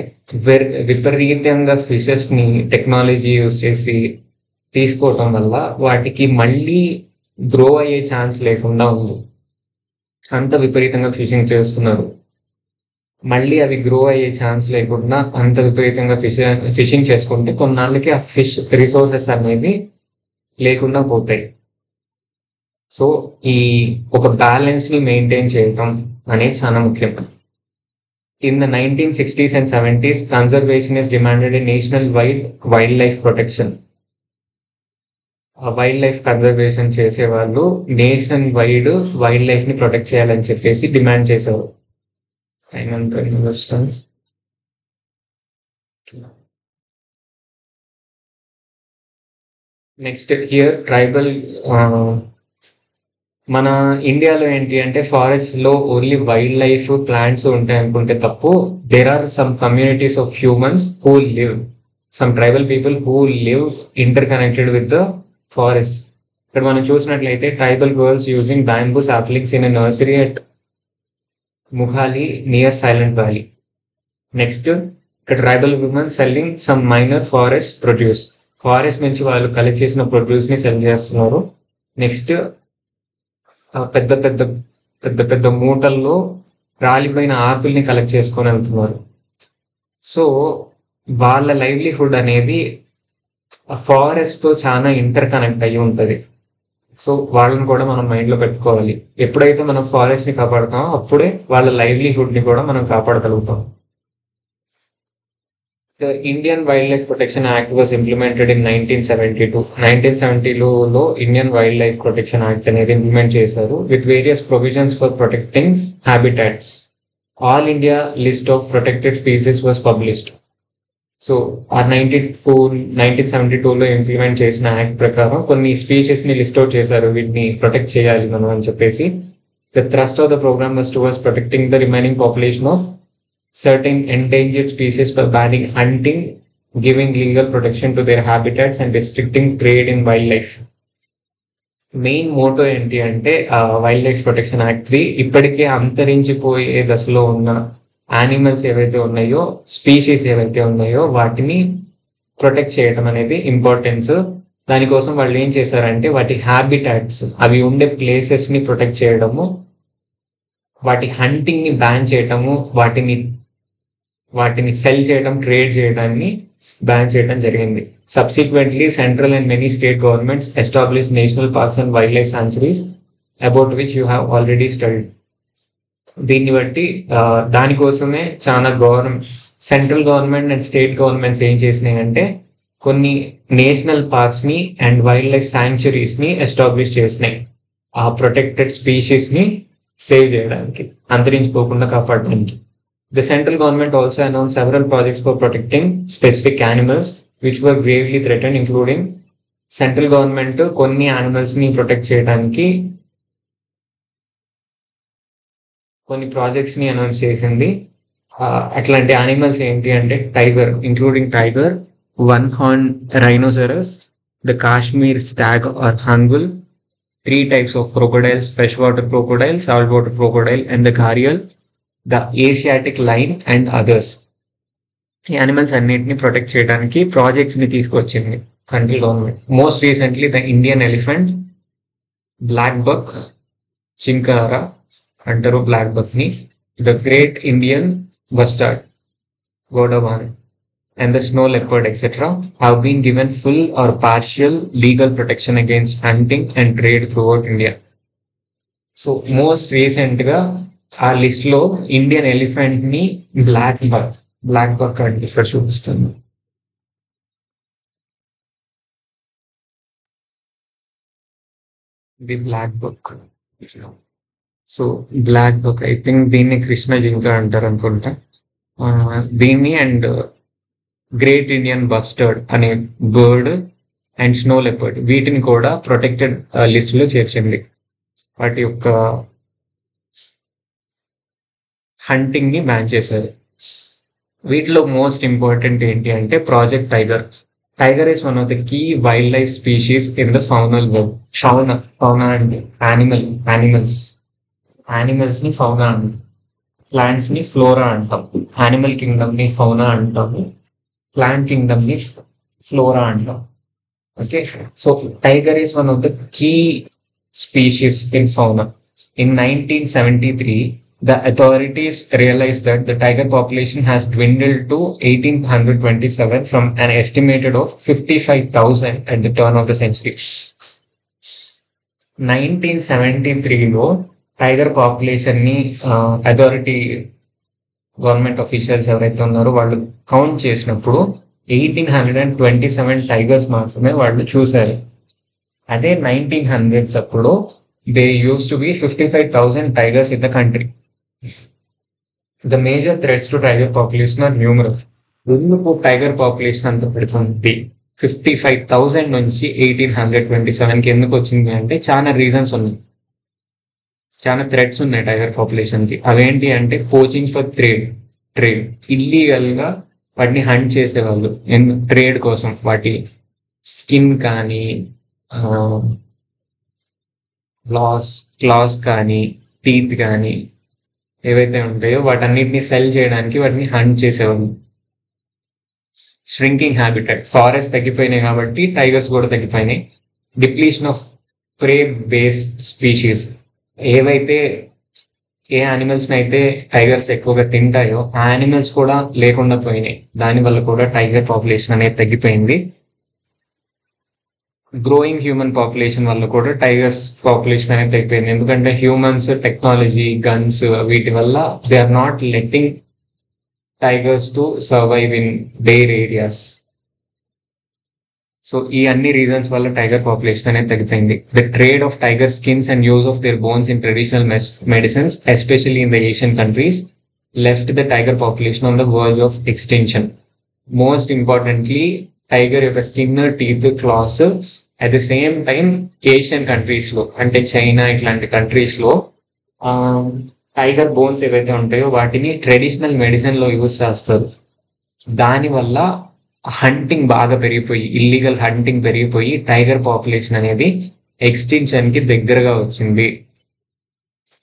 విపరీతంగా ఫిషెస్ని టెక్నాలజీ యూజ్ చేసి తీసుకోవటం వల్ల వాటికి మళ్ళీ గ్రో అయ్యే ఛాన్స్ లేకుండా ఉంది. అంత విపరీతంగా ఫిషింగ్ చేస్తున్నారు, మళ్ళీ అవి గ్రో అయ్యే ఛాన్స్ లేకుండా అంత విపరీతంగా ఫిషింగ్ చేసుకుంటే కొన్నాళ్ళకి ఆ ఫిష్ రిసోర్సెస్ అనేవి లేకుండా పోతాయి. సో ఈ ఒక బ్యాలెన్స్ ని మెయింటైన్ చేయటం అనేది చాలా ముఖ్యం. In the 1960s and 70s, conservation is demanded in national wild life protection. Wild life conservation చేసేవాళ్ళు నేషన్ వైల్డ్ లైఫ్ ని ప్రొటెక్ట్ చేయాలని చెప్పేసి డిమాండ్ చేసేవారు. Next here tribal. మన ఇండియాలో ఏంటి అంటే ఫారెస్ట్ లో ఓన్లీ వైల్డ్ లైఫ్, ప్లాంట్స్ ఉంటాయి అనుకుంటే తప్పు. There are some communities of humans who live, some tribal people who live interconnected with the forest. ఇక్కడ మనం చూసినట్లయితే tribal girls using bamboo saplings in a nursery at Mukhali near Silent Valley. Next, ఇక్కడ tribal women selling some minor forest produce. Forest నుంచి వాళ్ళు collect చేసిన produce ని cell చేస్తున్నారు. Next, పెద్ద పెద్ద పెద్ద పెద్ద మూటల్లో రాలిపోయిన ఆకుల్ని కలెక్ట్ చేసుకొని వెళ్తున్నారు. సో వాళ్ళ లైవ్లీహుడ్ అనేది ఫారెస్ట్ తో చాలా ఇంటర్ కనెక్ట్ అయ్యి ఉంటుంది. సో వాళ్ళని కూడా మనం మైండ్లో పెట్టుకోవాలి. ఎప్పుడైతే మనం ఫారెస్ట్ ని కాపాడుతామో అప్పుడే వాళ్ళ లైవ్లీహుడ్ ని కూడా మనం కాపాడగలుగుతాం. The Indian Wildlife Protection Act was implemented in 1972. 1972లో Indian wild life protection act అనేది ఇంప్లిమెంట్ చేశారు with various provisions for protecting habitats. All India list of protected species was published. So ఆ 1972లో ఇంప్లిమెంట్ చేసిన యాక్ట్ ప్రకారం కొన్ని species ని list out చేశారు, వీటిని ప్రొటెక్ట్ చేయాలి మనం అని చెప్పేసి. The thrust of the program was towards protecting the remaining population of certain endangered species by banning hunting, giving legal protection to their habitats and restricting trade in wildlife. Main motto ఏంటి అంటే wild life protection act the ఇప్పటికే అంతరించిపోయే దశలో ఉన్న animals ఏవైతే ఉన్నాయో, species ఏవైతే ఉన్నాయో వాటిని ప్రొటెక్ట్ చేయడం అనేది ఇంపార్టెన్స్. దానికోసం వాళ్ళు ఏం చేశారంటే వాటి హ్యాబిటాట్స్, అవి ఉండే ప్లేసెస్ ని ప్రొటెక్ట్ చేయడము, వాటి హంటింగ్ ని బ్యాన్ చేయడము, వాటిని సెల్ చేయడం, ట్రేడ్ చేయడాన్ని బ్యాన్ చేయడం జరిగింది. Subsequently central and many state governments establish national parks and wild life sanctuaries about which you have already studied. దీన్ని బట్టి దానికోసమే చాలా central government and state governments ఏం చేసినాయి అంటే కొన్ని నేషనల్ పార్క్స్ ని అండ్ వైల్డ్ లైఫ్ సాంచురీస్ ని ఎస్టాబ్లిష్ చేసినాయి, ఆ ప్రొటెక్టెడ్ స్పీషీస్ ని సేవ్ చేయడానికి, అంతరించిపోకుండా కాపాడడానికి. The central government also announced several projects for protecting specific animals which were gravely threatened, including central government కొన్ని animals ని ప్రొటెక్ట్ చేయడానికి కొన్ని ప్రాజెక్ట్స్ ని అనౌన్స్ చేసింది. అట్లాంటి యానిమల్స్ ఏంటి అంటే tiger, including tiger, one horn rhinoceros, the Kashmir stag or hangul, 3 types of crocodiles, freshwater crocodile, saltwater crocodile, and the gharial, the Asiatic lion and others. ఈ యానిమల్స్ అన్నిటిని ప్రొటెక్ట్ చేయడానికి ప్రాజెక్ట్స్ ని తీసుకొచ్చింది central government. Most recently the Indian elephant, black buck, chinkara అంటారు black buck ని, the great Indian bustard, godawan, and the snow leopard etc. have been given full or partial legal protection against hunting and trade throughout India. So most recent గా ఆ list లో Indian elephant ని black buck అంటే ఇక్కడ చూపిస్తుంది. The black buck. So black buck I think దీన్ని కృష్ణ జింక అంటారు అనుకుంటా. దీన్ని అండ్ గ్రేట్ ఇండియన్ బస్టర్డ్ అనే బర్డ్ అండ్ స్నో లెపర్డ్ వీటిని కూడా ప్రొటెక్టెడ్ లిస్ట్ లో చేర్చింది. వాటి యొక్క హంటింగ్ ని బ్యాన్ చేశారు. వీటిలో మోస్ట్ ఇంపార్టెంట్ ఏంటి అంటే project tiger. Tiger is one of the key wild life species in the faunal web. Fauna అంటే యానిమల్స్ ని ఫౌనా అంటాం, ప్లాంట్స్ ని ఫ్లోరా అంటాం, యానిమల్ కింగ్డమ్ ని ఫౌనా అంటాము, ప్లాంట్ కింగ్డమ్ ని ఫ్లోరా అంటాం. Okay, so tiger is one of the key species in fauna. In 1973, the authorities realized that the tiger population has dwindled to 1,827 from an estimated of 55,000 at the turn of the century. 1973లో tiger population ని authority government officials ఎవరైతే ఉన్నారో వాళ్ళు count చేసినప్పుడు 1,827 tigers మాత్రమే వాళ్ళు చూశారు. అదే 1900s అప్పుడు there used to be 55,000 tigers in the country. The major threats to tiger population are numerous. ఎందుకు టైగర్ పాపులేషన్ అంత పెడుతుంది 55,000 నుంచి 1,827కి ఎందుకు వచ్చింది అంటే చాలా రీజన్స్ ఉన్నాయి, చాలా థ్రెట్స్ ఉన్నాయి టైగర్ పాపులేషన్ కి. అవేంటి అంటే పోచింగ్ ఫర్ ట్రేడ్, ఇల్లీగల్ గా వాటిని హంట్ చేసేవాళ్ళు ట్రేడ్ కోసం. వాటి స్కిన్ కానీ క్లాస్ కానీ టీత్ కానీ ఏవైతే ఉంటాయో వాటన్నిటిని సెల్ చేయడానికి వాటిని హంట్ చేసేవాళ్ళు. ష్రింకింగ్ హ్యాబిటెట్, ఫారెస్ట్ తగ్గిపోయినాయి కాబట్టి టైగర్స్ కూడా తగ్గిపోయినాయి. Depletion of prey based species, ఏ యానిమల్స్ని అయితే టైగర్స్ ఎక్కువగా తింటాయో ఆ యానిమల్స్ కూడా లేకుండా పోయినాయి. దానివల్ల కూడా టైగర్ పాపులేషన్ అనేది తగ్గిపోయింది. గ్రోయింగ్ హ్యూమన్ పాపులేషన్ వల్ల కూడా టైగర్స్ పాపులేషన్ అనేది తగ్గిపోయింది. ఎందుకంటే హ్యూమన్స్, టెక్నాలజీ, గన్స్ వీటి వల్ల they are not letting tigers to survive in their areas. So ఈ అన్ని రీజన్స్ వల్ల టైగర్ పాపులేషన్ అనేది తగ్గిపోయింది. The trade of tiger skins and use of their bones in traditional medicines especially in the Asian countries left the tiger population on the verge of extension. Most importantly tiger యొక్క skin, teeth, claws at the same time Asian countries లో అంటే China ఇట్లాంటి countries లో tiger bones ఏవైతే ఉంటాయో వాటిని traditional medicine లో use చేస్తారు. దానివల్ల హంటింగ్ బాగా పెరిగిపోయి, ఇల్లీగల్ హంటింగ్ పెరిగిపోయి టైగర్ పాపులేషన్ అనేది ఎక్స్టెన్షన్ కి దగ్గరగా వచ్చింది.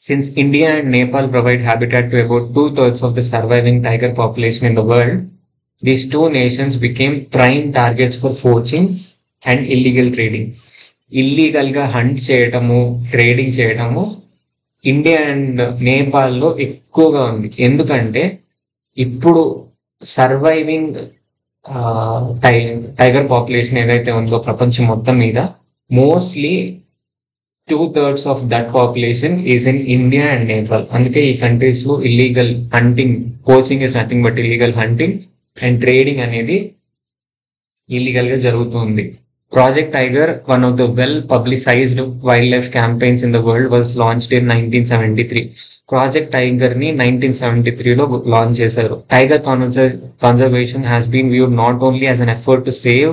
Since India and Nepal provide habitat to about 2/3 of the surviving tiger population in the world, these two nations became prime targets for poaching and illegal trading. Illegal గా hunt చేయటము, trading చేయటము India and నేపాల్లో ఎక్కువగా ఉంది. ఎందుకంటే ఇప్పుడు surviving tiger population ఏదైతే ఉందో ప్రపంచం మొత్తం మీద mostly 2/3 of that population is in India and Nepal. అందుకే ఈ కంట్రీస్ లో illegal hunting, poaching is nothing but illegal hunting and trading అనేది ఇల్లీగల్ గా జరుగుతుంది. Project Tiger, one of the well-publicized wildlife campaigns in the world, was launched in 1973. Project Tiger ni 1973 లో launch చేశారు. Tiger conservation has been viewed not only as an effort to save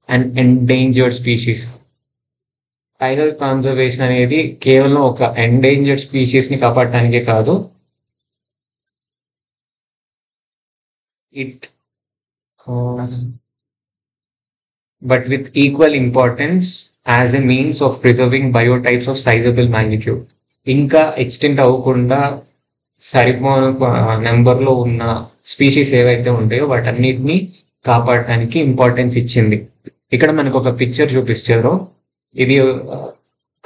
and endangered species. Tiger conservation అనేది కేవలం ఒక endangered species ని కాపాడటానికే కాదు, it but with equal importance as a means of preserving biotypes of sizable magnitude. ఇంకా extent అవ్వకుండా సరిపోను నెంబర్లో ఉన్న స్పీషీస్ ఏవైతే ఉంటాయో వాటన్నిటిని కాపాడటానికి ఇంపార్టెన్స్ ఇచ్చింది. ఇక్కడ మనకు ఒక పిక్చర్ చూపిస్తారో, ఇది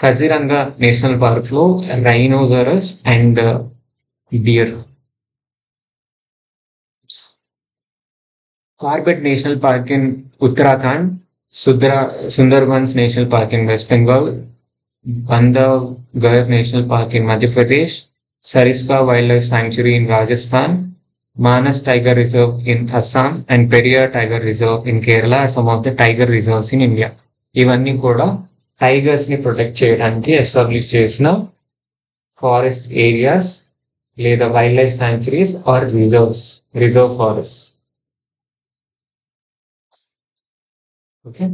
కజిరంగా నేషనల్ పార్క్ లో rhinoceros and dear. Corbett national park in Uttarakhand, Sundarbans National Park in West Bengal, Bandhavgarh National Park in Madhya Pradesh, Sariska Wildlife Sanctuary in Rajasthan, Manas Tiger Reserve in Assam, and Periyar Tiger Reserve in Kerala are some of the tiger reserves in India. ఇవన్నీ కూడా tigers ని protect చేయడానికి establish చేసిన forest areas లేదా wild life sanctuaries or reserve forest. Okay,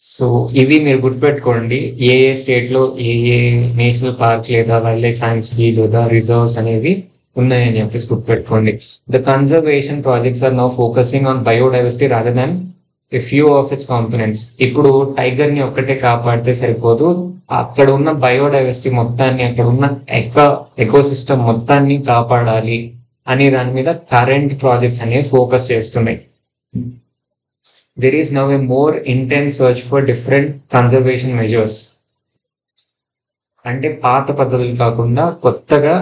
so ఇవి మీరు గుర్తుపెట్టుకోండి, ఏ స్టేట్ లో ఏ నేషనల్ పార్క్ లేదా వైల్డ్ లైఫ్ సాంక్చురీ లేదా రిజర్వ్స్ అనేవి ఉన్నాయని చెప్పేసి గుర్తుపెట్టుకోండి. The conservation projects are now focusing on biodiversity rather than a few of its components. ఇప్పుడు టైగర్ ని ఒక్కటే కాపాడితే సరిపోదు, అక్కడ ఉన్న బయోడైవర్సిటీ మొత్తాన్ని, అక్కడ ఉన్న ఎకోసిస్టమ్ మొత్తాన్ని కాపాడాలి అనే దాని మీద కరెంట్ ప్రాజెక్ట్స్ అనేవి ఫోకస్ చేస్తున్నాయి. There is now a more intense search for different conservation measures. అంటే పాత పద్ధతులు కాకుండా కొత్తగా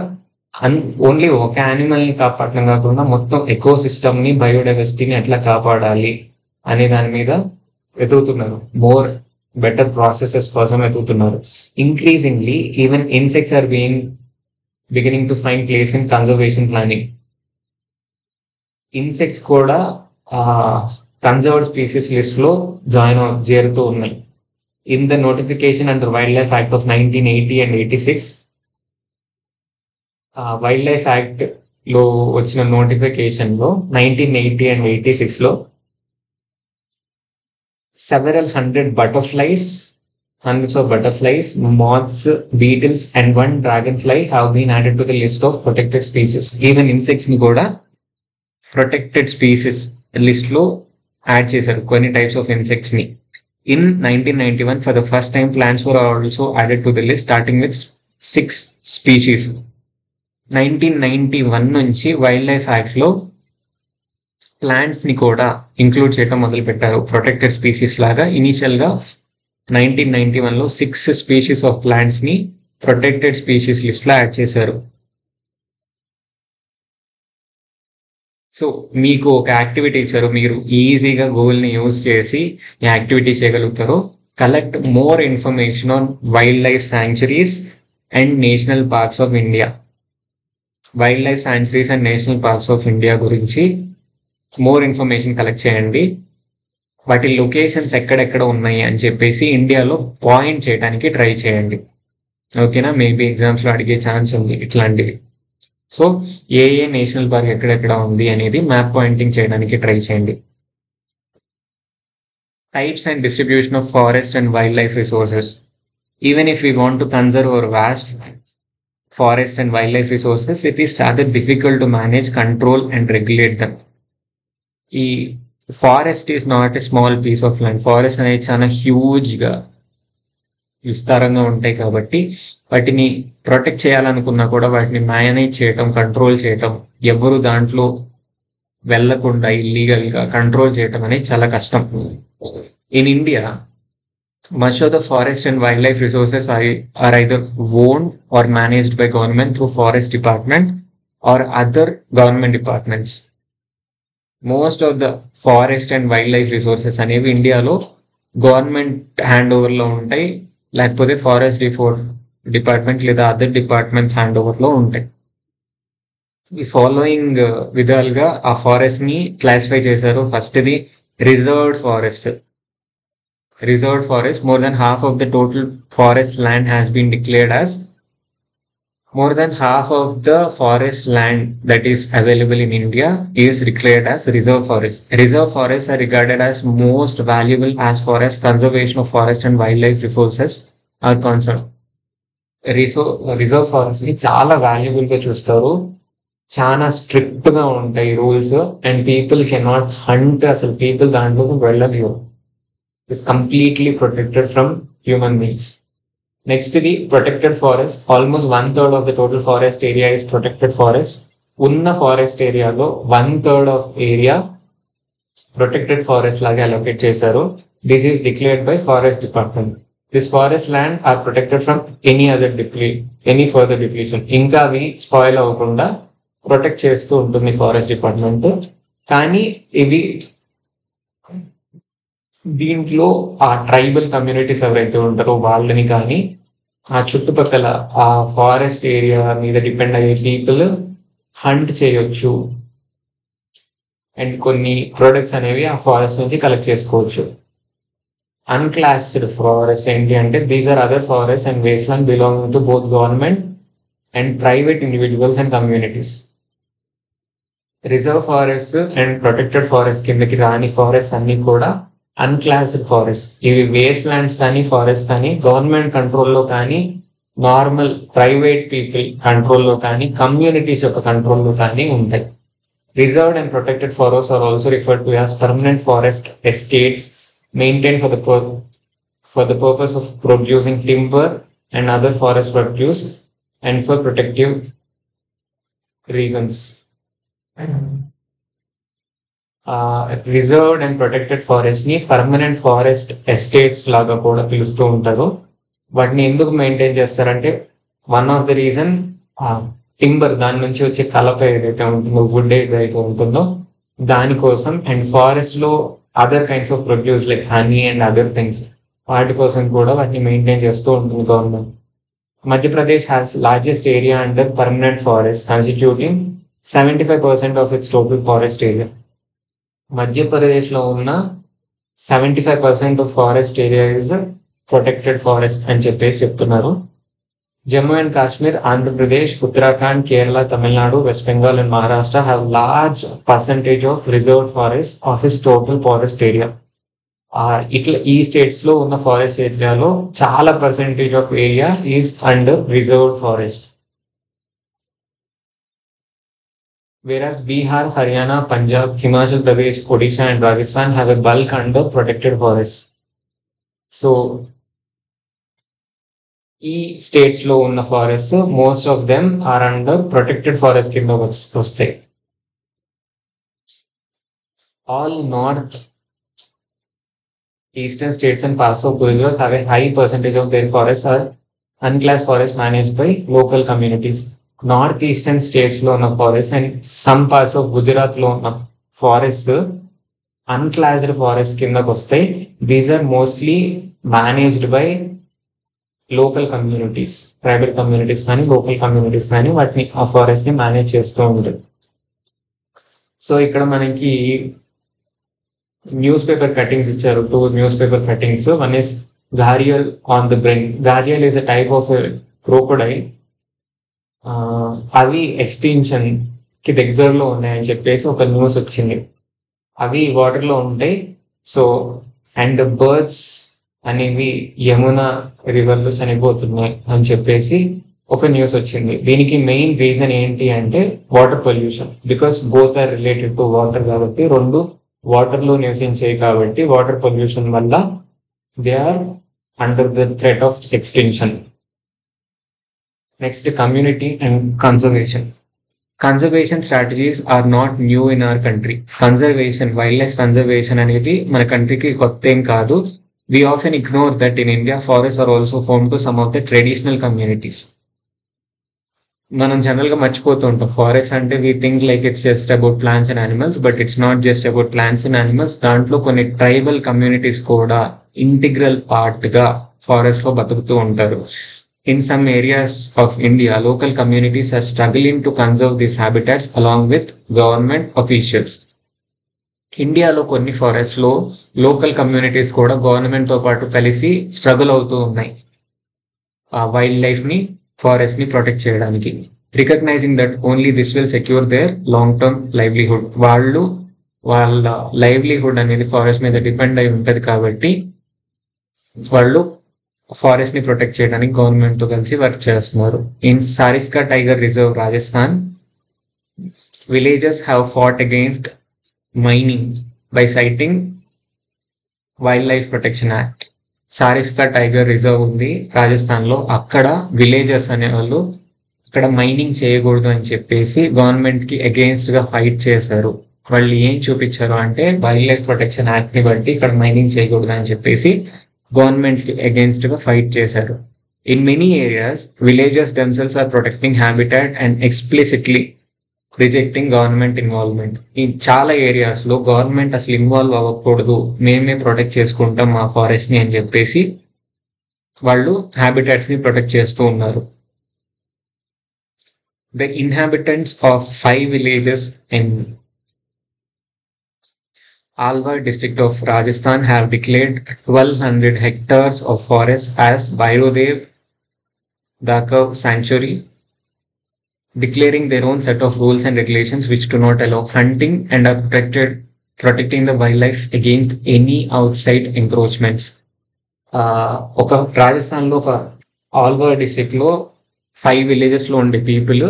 ఓన్లీ ఒక యానిమల్ ని కాపాడటం కాకుండా మొత్తం ఎకో సిస్టమ్ ని, బయోడైవర్సిటీని ఎట్లా కాపాడాలి అనే దాని మీద వెతుకుతున్నారు. మోర్ బెటర్ ప్రాసెసెస్ కోసం వెతుకుతున్నారు. Increasingly even insects are beginning to find place in conservation planning. Insects కూడా కన్జర్వ్డ్ స్పీసీస్ లిస్ట్ లో చేరుతూ ఉన్నాయి. In the notification under wild life act of 1980 and 86, wild life act లో వచ్చిన నోటిఫికేషన్ లో 1980 and 86 లో several hundreds of butterflies, moths, beetles and one dragonfly have been added to the list of protected species. Even insects ni kuda protected species list lo add చేశారు, కొన్ని types of insects ని. In 1991 for the first time plants were also added to the list starting with 6 species. 1991 నుంచి wild life act లో plants ని కూడా include చేయడం మొదలు పెట్టారు ప్రొటెక్టెడ్ స్పీషీస్ లాగా. ఇనిషియల్ గా 1991 లో 6 స్పీషీస్ ఆఫ్ ప్లాంట్స్ ని ప్రొటెక్టెడ్ స్పీషీస్ లిస్ట్ లో యాడ్ చేశారు. సో మీకు ఒక యాక్టివిటీ ఇచ్చారు, మీరు ఈజీగా గూగుల్ని యూజ్ చేసి ఈ యాక్టివిటీ చేయగలుగుతారు. Collect more information on wild life sanctuaries and national parks of India. Wild life sanctuaries and national parks of India గురించి మోర్ ఇన్ఫర్మేషన్ కలెక్ట్ చేయండి. వాటి లొకేషన్స్ ఎక్కడెక్కడ ఉన్నాయి అని చెప్పేసి ఇండియాలో పాయింట్ చేయడానికి ట్రై చేయండి. ఓకేనా? మేబీ ఎగ్జామ్స్లో అడిగే ఛాన్స్ ఉంది ఇట్లాంటివి. సో ఏ నేషనల్ పార్క్ ఎక్కడెక్కడ ఉంది అనేది మ్యాప్ పాయింటింగ్ చేయడానికి ట్రై చేయండి. Types and distribution of forest and wildlife resources. Even if we want to conserve our vast forest and wildlife resources, it is rather difficult to manage, control, and regulate them. ఈ forest is not a small piece of land. Forest అనేది చాలా హ్యూజ్గా విస్తారంగా ఉంటాయి కాబట్టి వాటిని protect చేయాలనుకున్నా కూడా వాటిని మేనేజ్ చేయటం, కంట్రోల్ చేయటం, ఎవరు దాంట్లో వెళ్లకుండా ఇల్లీగల్గా కంట్రోల్ చేయటం అనేది చాలా కష్టం. In India, much of the forest and wildlife resources are either owned or managed by government through forest department or other government departments. Most of the forest and wildlife resources అనేవి ఇండియాలో government hand ఓవర్లో ఉంటాయి, లేకపోతే forest department లేదా other department hand ఓవర్లో ఉంటాయి. ఈ following విధాలుగా ఆ ఫారెస్ట్ని క్లాసిఫై చేశారు. ఫస్ట్ది reserved forest. Reserved forest, more than half of the total forest land has been declared as more than half of the forest land that is available in India is declared as reserve forest. Reserve forests are regarded as most valuable as far as conservation of forest and wildlife resources are concerned. Reserve forest ని చాలా valuable గా చూస్తారు, చాలా strict గా ఉంటాయి rules, and people cannot hunt. అసలు people దాంట్లోకి వెళ్ళలేరు. is completely protected from human beings. Next to the protected forest, almost 1/3 of the total forest area is protected forest. Unna forest area lo 1/3 of area protected forest laga allocate chesaru. This is declared by forest department. This forest land are protected from any further depletion. Inka avi spoil avukunda protect chestu untundi forest department. Kani ivi దీంట్లో ఆ tribal communities ఎవరైతే ఉంటారో వాళ్ళని కానీ ఆ చుట్టుపక్కల ఆ forest area మీద డిపెండ్ అయ్యే పీపుల్ హంట్ చేయొచ్చు, అండ్ కొన్ని ప్రొడక్ట్స్ అనేవి ఆ ఫారెస్ట్ నుంచి కలెక్ట్ చేసుకోవచ్చు. అన్క్లాస్డ్ ఫారెస్ట్ ఏంటి అంటే these are other forest and waste land belonging to both government and private individuals and communities. Reserve forest and protected forest కిందకి రాని ఫారెస్ట్ అన్ని కూడా అన్క్లాస్డ్ ఫారెస్ట్. ఇవి వేస్ట్ ల్యాండ్స్ కానీ ఫారెస్ట్ కానీ గవర్నమెంట్ కంట్రోల్లో కానీ నార్మల్ ప్రైవేట్ పీపుల్ కంట్రోల్లో కానీ కమ్యూనిటీస్ యొక్క కంట్రోల్లో కానీ ఉంటాయి. Reserved and protected forest are also referred to as permanent forest estates maintain for the purpose of producing timber and other forest produce and for protective reasons. Reserved and protected forest ని permanent forest estates లాగా కూడా పిలుస్తూ ఉంటారు. వాటిని ఎందుకు maintain చేస్తారంటే one of the reason timber, దాని నుంచి వచ్చే కలప ఏదైతే ఉంటుందో, వుడ్ ఏదైతే ఉంటుందో దానికోసం, అండ్ ఫారెస్ట్ లో other kinds of produce like honey and other things, వాటి కోసం కూడా వాటిని మెయింటైన్ చేస్తూ ఉంటుంది government. Madhya Pradesh has largest area under permanent forest constituting 75% of it's total forest area. మధ్యప్రదేశ్లో ఉన్న 75% of forest area is protected forest అని చెప్పేసి చెప్తున్నారు. Jammu and Kashmir, Andhra Pradesh, Uttarakhand, Kerala, Tamil Nadu, west Bengal and Maharashtra have large percentage of reserved forest of is total forest area. ఇట్లా ఈ states లో ఉన్న forest ఏరియాలో చాలా percentage of area is under reserved forest. Whereas Bihar, Haryana, Punjab, Himachal Pradesh, Odisha and Rajasthan have a bulk under protected forests. So, ఈ states లో ఉన్న forest most of them are under protected forest కింద వస్తాయి. All north eastern states and parts of Gujarat have a high percentage of their forests are unclassed forests managed by local communities. North eastern states లో ఉన్న forest and some parts of Gujarat లో ఉన్న forest unclassed forest కిందకు వస్తాయి. These are mostly managed by local communities, tribal communities కానీ local communities కానీ వాటిని ఆ ఫారెస్ట్ ని మేనేజ్ చేస్తూ ఉంటుంది. సో ఇక్కడ మనకి న్యూస్ పేపర్ కటింగ్స్ ఇచ్చారు, 2 news paper cuttings. One is gharial on the brink. Gharial is a type of crocodile. అవి ఎక్స్టింక్షన్ కి దగ్గరలో ఉన్నాయని చెప్పేసి ఒక న్యూస్ వచ్చింది. అవి వాటర్ లో ఉంటాయి. సో అండ్ బర్డ్స్ అనేవి యమునా రివర్ లో చనిపోతున్నాయి అని చెప్పేసి ఒక న్యూస్ వచ్చింది. దీనికి మెయిన్ రీజన్ ఏంటి అంటే water pollution. Because both are related to water కాబట్టి, రెండు వాటర్ లో నివసించాయి కాబట్టి వాటర్ పొల్యూషన్ వల్ల they are under the threat of extinction. Next, community and conservation. Conservation strategies are not new in our country. Conservation, wild life conservation అనేది మన కంట్రీకి కొత్త ఏం కాదు. We often ignore that in India, forests are also home to some of the traditional communities. మనం జనరల్గా మర్చిపోతూ ఉంటాం, ఫారెస్ట్ అంటే we think like it's just about plants and animals, but it's not just about plants and animals. దాంట్లో కొన్ని tribal communities కూడా integral పార్ట్గా ఫారెస్ట్లో బతుకుతూ ఉంటారు. In some areas of India, local communities are struggling to conserve these habitats along with government officials. ఇండియాలో కొన్ని ఫారెస్ట్లో local communities కూడా గవర్నమెంట్తో పాటు కలిసి స్ట్రగుల్ అవుతూ ఉన్నాయి ఆ వైల్డ్ లైఫ్ని, ఫారెస్ట్ని ప్రొటెక్ట్ చేయడానికి. Recognizing that only this will secure their long term livelihood. వాళ్ళ లైవ్లీహుడ్ అనేది ఫారెస్ట్ మీద డిపెండ్ అయి ఉంటుంది కాబట్టి వాళ్ళు ఫారెస్ట్ ని ప్రొటెక్ట్ చేయడానికి గవర్నమెంట్ తో కలిసి వర్క్ చేస్తున్నారు. In Sariska tiger reserve, Rajasthan, villages have fought against mining by citing wild life protection act. Sariska tiger reserve ఉంది రాజస్థాన్ లో. అక్కడ విలేజర్స్ అనేవాళ్ళు అక్కడ మైనింగ్ చేయకూడదు అని చెప్పేసి గవర్నమెంట్ కి అగెయిన్స్ట్ గా ఫైట్ చేశారు. వాళ్ళు ఏం చూపించారు అంటే వైల్డ్ లైఫ్ ప్రొటెక్షన్ యాక్ట్ ని బట్టి ఇక్కడ మైనింగ్ చేయకూడదు అని చెప్పేసి గవర్నమెంట్ కి అగేన్స్ట్ గా ఫైట్ చేశారు. In many areas villages themselves are protecting habitat and explicitly rejecting government involvement. ఈ చాలా ఏరియాస్ లో గవర్నమెంట్ అసలు ఇన్వాల్వ్ అవ్వకూడదు, మేమే ప్రొటెక్ట్ చేసుకుంటాం మా ఫారెస్ట్ ని అని చెప్పేసి వాళ్ళు హ్యాబిటాట్స్ ని ప్రొటెక్ట్ చేస్తూ ఉన్నారు. The inhabitants of 5 villages in Alwar district of Rajasthan have declared 1200 hectares of forest as Bhairodev Dakav Sanctuary, declaring their own set of rules and regulations which do not allow hunting and are protecting the wildlife against any outside encroachments. ఒక రాజస్థాన్లో ఒక ఆల్వార్ డిస్ట్రిక్ట్లో 5 విలేజెస్లో ఉండే people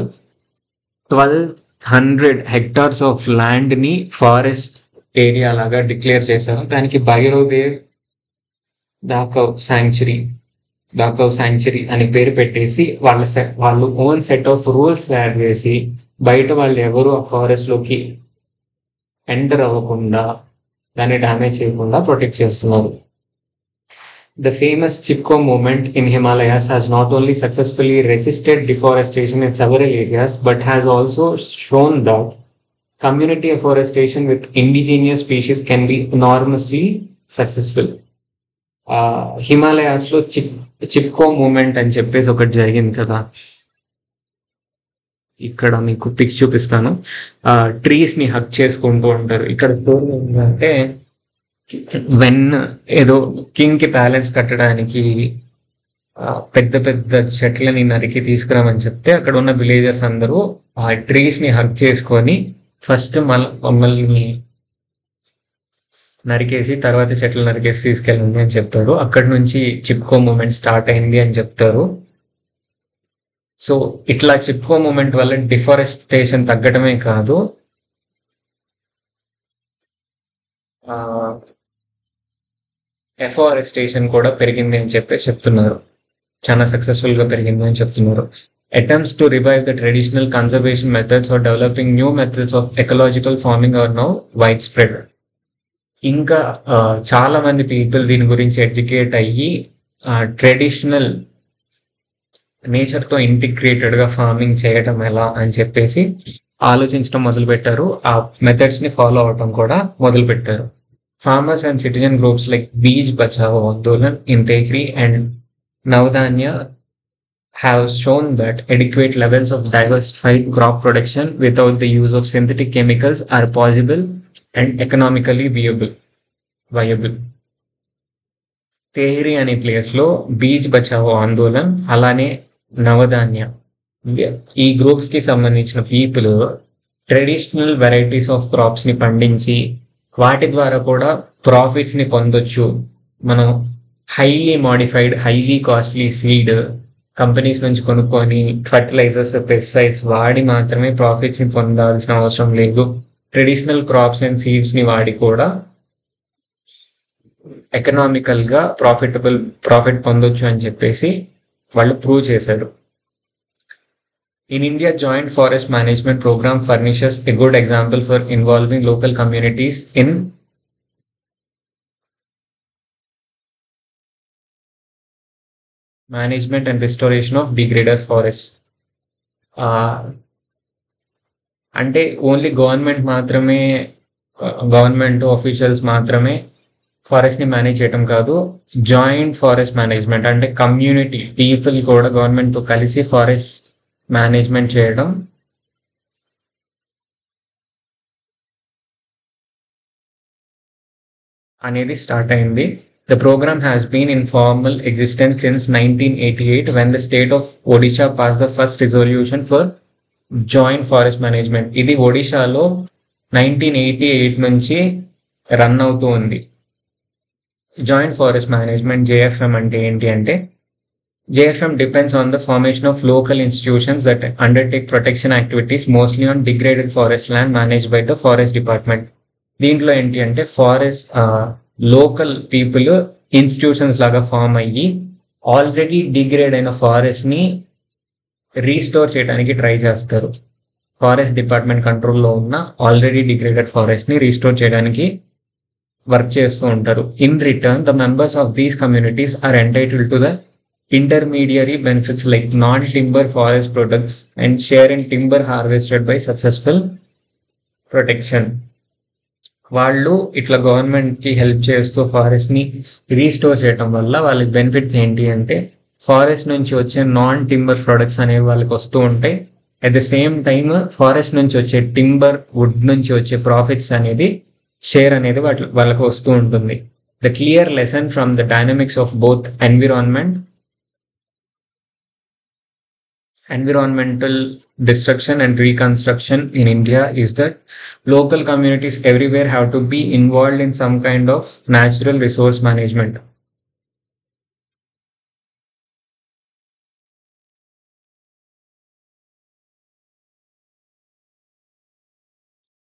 1200 hectares of ల్యాండ్ని forest area లాగా declare చేశారు. దానికి భైరవదేవ్ దాకవ్ శాంక్చురీ అని పేరు పెట్టేసి వాళ్ళు ఓన్ సెట్ ఆఫ్ రూల్స్ తయారు చేసి బయట వాళ్ళు ఎవరు ఆ ఫారెస్ట్ లోకి ఎంటర్ అవ్వకుండా, దాన్ని డ్యామేజ్ చేయకుండా ప్రొటెక్ట్ చేస్తున్నారు. The famous Chipko movement in Himalayas has not only successfully resisted deforestation in several areas, but has also shown that community afforestation with indigenous species can be enormously successful. Himalayas లో Chipko moment అని చెప్పేసి ఒకటి జరిగింది కదా, ఇక్కడ మీకు pics చూపిస్తాను. Trees ని హక్ చేసుకుంటూ ఉంటారు. ఇక్కడ స్టోరీ ఏంటంటే వెన్ ఏదో కింగ్ కి ప్యాలెస్ కట్టడానికి పెద్ద పెద్ద చెట్లని నరికి తీసుకురామని చెప్తే అక్కడ ఉన్న విలేజర్స్ అందరూ ఆ ట్రీస్ ని హక్ చేసుకొని ఫస్ట్ మమ్మల్ని నరికేసి తర్వాత చెట్లు నరికేసి తీసుకెళ్ళండి అని చెప్తాడు. అక్కడి నుంచి చిప్కో మూమెంట్ స్టార్ట్ అయింది అని చెప్తారు. సో ఇట్లా చిప్కో మూమెంట్ వల్ల డిఫారెస్టేషన్ తగ్గడమే కాదు, ఎఫారెస్టేషన్ కూడా పెరిగింది అని చెప్పేసి చెప్తున్నారు. చాలా సక్సెస్ఫుల్ గా పెరిగింది అని చెప్తున్నారు. Attempts to revive the traditional conservation methods or developing new methods of ecological farming are now widespread. ఇంకా చాలా మంది పీపుల్ దీని గురించి ఎడ్యుకేట్ అయ్యి ట్రెడిషనల్ నేచర్తో ఇంటిగ్రేటెడ్గా ఫార్మింగ్ చేయటం ఎలా అని చెప్పేసి ఆలోచించడం మొదలుపెట్టారు. ఆ మెథడ్స్ని ఫాలో అవటం కూడా మొదలుపెట్టారు. Farmers and citizen groups like Beej Bachao Andolan in Tehri and Navdanya have shown that adequate levels of diversified crop production without the use of synthetic chemicals are possible and economically viable. Tehri అనే ప్లేస్లో బీజ్ బచావో ఆందోళన్, అలానే నవధాన్య, ఈ groups కి సంబంధించిన people traditional varieties of crops ని పండించి వాటి ద్వారా కూడా ప్రాఫిట్స్ ని పొందొచ్చు. మనం highly modified highly costly seed companies నుంచి కొనుక్కొని ఫర్టిలైజర్స్ పెస్టిసైడ్స్ వాడి మాత్రమే ప్రాఫిట్స్ ని పొందాల్సిన అవసరం లేదు. ట్రెడిషనల్ క్రాప్స్ అండ్ సీడ్స్ ని వాడి కూడా ఎకనామికల్ గా ప్రాఫిట్ పొందొచ్చు అని చెప్పేసి వాళ్ళు ప్రూవ్ చేశారు. In India joint forest management programme furnishes a good example for involving local communities in management and restoration of degraded forest. అంటే ఓన్లీ గవర్నమెంట్ ఆఫీషియల్స్ మాత్రమే ఫారెస్ట్ ని మేనేజ్ చేయడం కాదు, జాయింట్ ఫారెస్ట్ మేనేజ్మెంట్ అంటే కమ్యూనిటీ పీపుల్ కూడా government తో కలిసి forest management చేయడం అనేది స్టార్ట్ అయింది. The programme has been in formal existence since 1988 when the state of Odisha passed the first resolution for joint forest management. ఇది ఒడిషాలో 1988 నుంచి రన్ అవుతూ ఉంది. జాయింట్ ఫారెస్ట్ మేనేజ్మెంట్ జేఎఫ్ఎం అంటే ఏంటి అంటే, JFM depends on the formation of local institutions that undertake protection activities mostly on degraded forest land managed by the forest department. దీంట్లో ఏంటి అంటే ఫారెస్ట్ లోకల్ పీపుల్ ఇన్స్టిట్యూషన్స్ లాగా form అయ్యి already degrade అయిన forest ని రీస్టోర్ చేయడానికి try చేస్తారు. Forest department కంట్రోల్లో ఉన్న ఆల్రెడీ డిగ్రేడెడ్ ఫారెస్ట్ ని రీస్టోర్ చేయడానికి వర్క్ చేస్తూ ఉంటారు. In return the members of these communities are entitled to the intermediary benefits like non-timber forest products and share in timber harvested by successful protection. వాళ్ళు ఇట్లా government కి help చేస్తూ forest ని restore చేయడం వల్ల వాళ్ళకి బెనిఫిట్స్ ఏంటి అంటే, ఫారెస్ట్ నుంచి వచ్చే నాన్ టింబర్ ప్రొడక్ట్స్ అనేవి వాళ్ళకి వస్తూ ఉంటాయి. At the same time forest నుంచి వచ్చే టింబర్ వుడ్ నుంచి వచ్చే ప్రాఫిట్స్ అనేది షేర్ అనేది వాళ్ళకి వస్తూ ఉంటుంది. The clear lesson from the dynamics of both environmental destruction and reconstruction in India is that local communities everywhere have to be involved in some kind of natural resource management.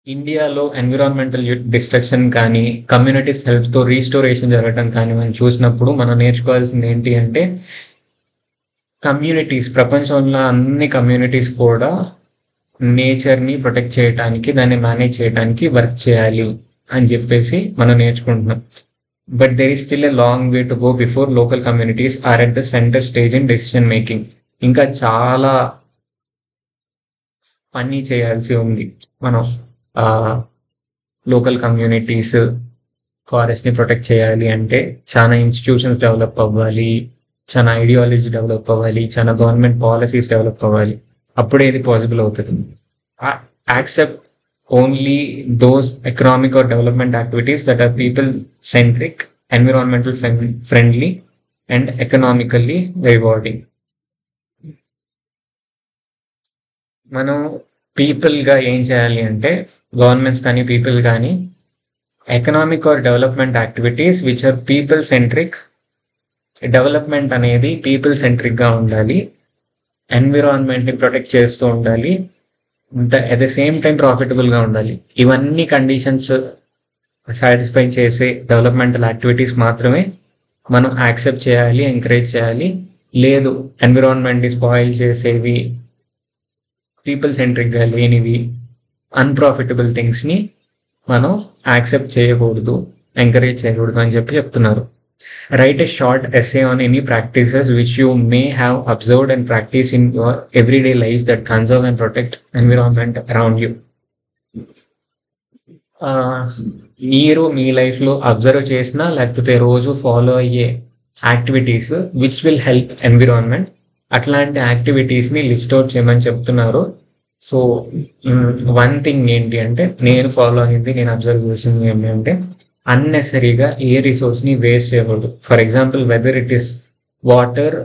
ఇండియాలో environmental destruction కానీ communities హెల్ప్తో restoration జరగడం కానీ మనం చూసినప్పుడు మనం నేర్చుకోవాల్సింది ఏంటి అంటే, కమ్యూనిటీస్ ప్రపంచంలో అన్ని కమ్యూనిటీస్ కూడా నేచర్ని ప్రొటెక్ట్ చేయడానికి దాన్ని మేనేజ్ చేయడానికి వర్క్ చేయాలి అని చెప్పేసి మనం నేర్చుకుంటున్నాం. But there is still a long way to go before local communities are at the centre stage in decision making. ఇంకా చాలా పని చేయాల్సి ఉంది. మనం లోకల్ కమ్యూనిటీస్ ఫారెస్ట్ని ప్రొటెక్ట్ చేయాలి అంటే చాలా ఇన్స్టిట్యూషన్స్ డెవలప్ అవ్వాలి, చాలా ఐడియాలజీ డెవలప్ అవ్వాలి, చాలా గవర్నమెంట్ పాలసీస్ డెవలప్ అవ్వాలి. అప్పుడే ఇది పాసిబుల్ అవుతుంది. Accept only those economic or development activities that are people centric, environmental friendly and economically rewarding. మనం పీపుల్గా ఏం చేయాలి అంటే, గవర్నమెంట్స్ కానీ పీపుల్ కానీ economic or development activities which are people centric, development అనేది పీపుల్ సెంట్రిక్గా ఉండాలి, ఎన్విరాన్మెంట్ని ప్రొటెక్ట్ చేస్తూ ఉండాలి, అట్ ద సేమ్ టైం ప్రాఫిటబుల్గా ఉండాలి. ఇవన్నీ కండిషన్స్ సాటిస్ఫై చేసే డెవలప్మెంటల్ యాక్టివిటీస్ మాత్రమే మనం యాక్సెప్ట్ చేయాలి, ఎంకరేజ్ చేయాలి. లేదు ఎన్విరాన్మెంట్ని స్పాయిల్ చేసేవి, పీపుల్ సెంట్రిక్గా లేనివి, అన్ప్రాఫిటబుల్ థింగ్స్ని మనం యాక్సెప్ట్ చేయకూడదు, ఎంకరేజ్ చేయకూడదు అని చెప్తున్నారు. Write a short essay on any practices which you may have observed and practiced in your everyday lives that conserve and protect environment around you. మీరు మీ లైఫ్లో అబ్జర్వ్ చేసినా లేకపోతే రోజు ఫాలో అయ్యే activities which will help environment. అట్లాంటి యాక్టివిటీస్ని list out చేయమని చెప్తున్నారు. So one thing ఏంటి అంటే నేను ఫాలో అయింది, నేను అబ్జర్వ్ చేసింది ఏంటి అంటే అన్నెసరీగా ఏ రిసోర్స్ని వేస్ట్ చేయకూడదు. For example whether it is water,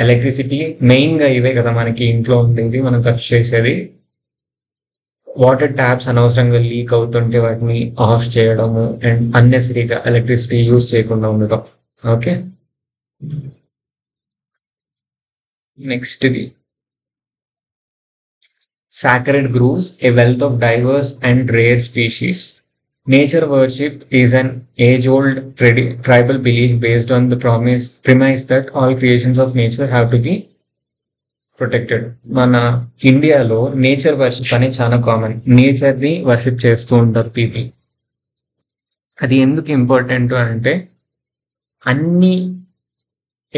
electricity, మెయిన్గా ఇవే కదా మనకి ఇంట్లో ఉండేది, మనం ఖర్చు చేసేది. వాటర్ ట్యాప్స్ అనవసరంగా లీక్ అవుతుంటే వాటిని ఆఫ్ చేయడము అండ్ అన్నెసరీగా ఎలక్ట్రిసిటీ యూజ్ చేయకుండా ఉండటం. ఓకే, నెక్స్ట్ది sacred groves, a wealth of diverse and rare species. Nature worship is an age-old tribal belief based on the premise that all creations of nature have to be protected. మన ఇండియాలో nature worship అనేది చాలా common. నేచర్ని worship చేస్తూ ఉంటారు people. అది ఎందుకు important అంటే అన్ని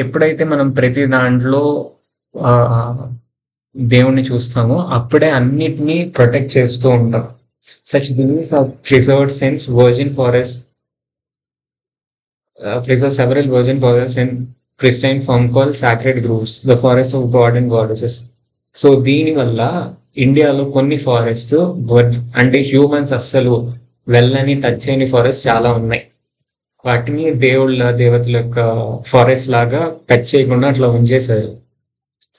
ఎప్పుడైతే మనం ప్రతి దాంట్లో దేవుణ్ణి చూస్తామో అప్పుడే అన్నిటినీ ప్రొటెక్ట్ చేస్తూ ఉంటాం. Such belief are preserved since virgin forest preserve several virgin forests in pristine form called sacred groves, the forests of God and goddesses. So దీనివల్ల ఇండియాలో కొన్ని ఫారెస్ట్ అంటే హ్యూమన్స్ అస్సలు వెళ్ళని టచ్ చేయని ఫారెస్ట్ చాలా ఉన్నాయి. వాటిని దేవుళ్ళ దేవతల యొక్క ఫారెస్ట్ లాగా టచ్ చేయకుండా అట్లా ఉంచేశారు.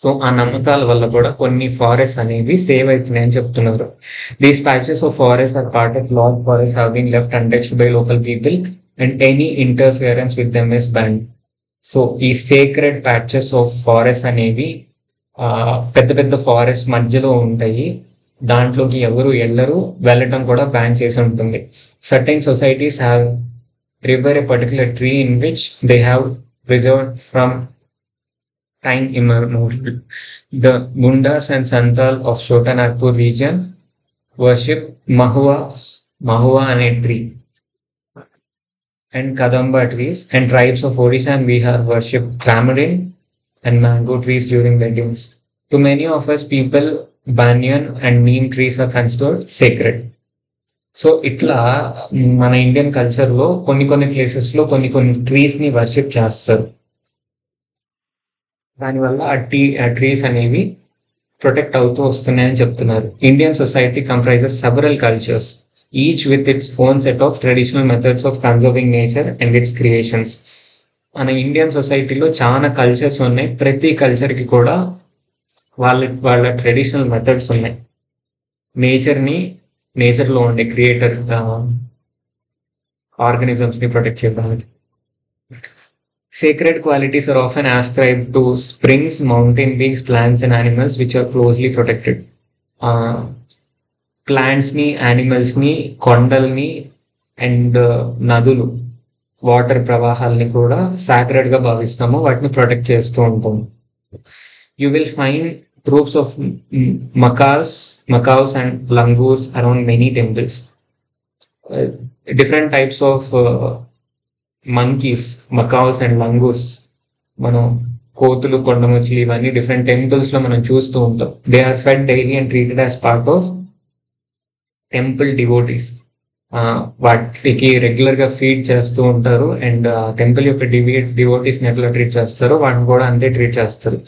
సో ఆ నమ్మకాల వల్ల కూడా కొన్ని ఫారెస్ట్ అనేవి సేవ్ అవుతున్నాయని చెప్తున్నారు. These patches of forest are part of large forest have been left untouched by local people and any interference with them is ban. So ఈ సేక్రెడ్ ప్యాచెస్ ఆఫ్ ఫారెస్ట్ అనేవి పెద్ద పెద్ద ఫారెస్ట్ మధ్యలో ఉంటాయి, దాంట్లోకి ఎవరు వెళ్ళటం కూడా బ్యాన్ చేసి ఉంటుంది. Certain societies have river a particular tree in which they have preserved from time immemorial. The Gundas and Santal of Chotanagpur region worship Mahua ane tree and Kadamba trees, and tribes of Odisha and Bihar worship tamarind and mango trees during weddings. To many of us people, banyan and neem trees are considered sacred. So ఇట్లా మన Indian కల్చర్లో కొన్ని ప్లేసెస్లో కొన్ని ట్రీస్ని worship చేస్తారు. దానివల్ల ఆ trees అనేవి ప్రొటెక్ట్ అవుతూ వస్తున్నాయని చెప్తున్నారు. Indian society comprises several cultures, each with its own set of traditional methods of conserving nature and it's creations. మన ఇండియన్ సొసైటీలో చాలా కల్చర్స్ ఉన్నాయి, ప్రతి కల్చర్కి కూడా వాళ్ళ ట్రెడిషనల్ మెథడ్స్ ఉన్నాయి. నేచర్లో ఉండే క్రియేటర్ ఆర్గానిజమ్స్ని ప్రొటెక్ట్ చేయడానికి. Sacred qualities are often ascribed to springs, mountain peaks, plants and animals which are closely protected. Plants ni, animals ni, కొండల్ని అండ్ నదులు, వాటర్ ప్రవాహాలని కూడా సాక్రెడ్ గా భావిస్తాము, వాటిని ప్రొటెక్ట్ చేస్తూ ఉంటాము. You will find troops of macaws and langurs around many temples. Different types of monkeys, macaws and langurs, మనం కోతులు, కొండముచ్చులు ఇవన్నీ డిఫరెంట్ టెంపుల్స్ లో మనం చూస్తూ ఉంటాం. They are fed daily and treated as part of temple devotees. వాటికి regular గా feed చేస్తూ ఉంటారు అండ్ టెంపుల్ యొక్క డివోటీస్ ని ఎట్లా ట్రీట్ చేస్తారో వాటిని కూడా అంతే ట్రీట్ చేస్తారు.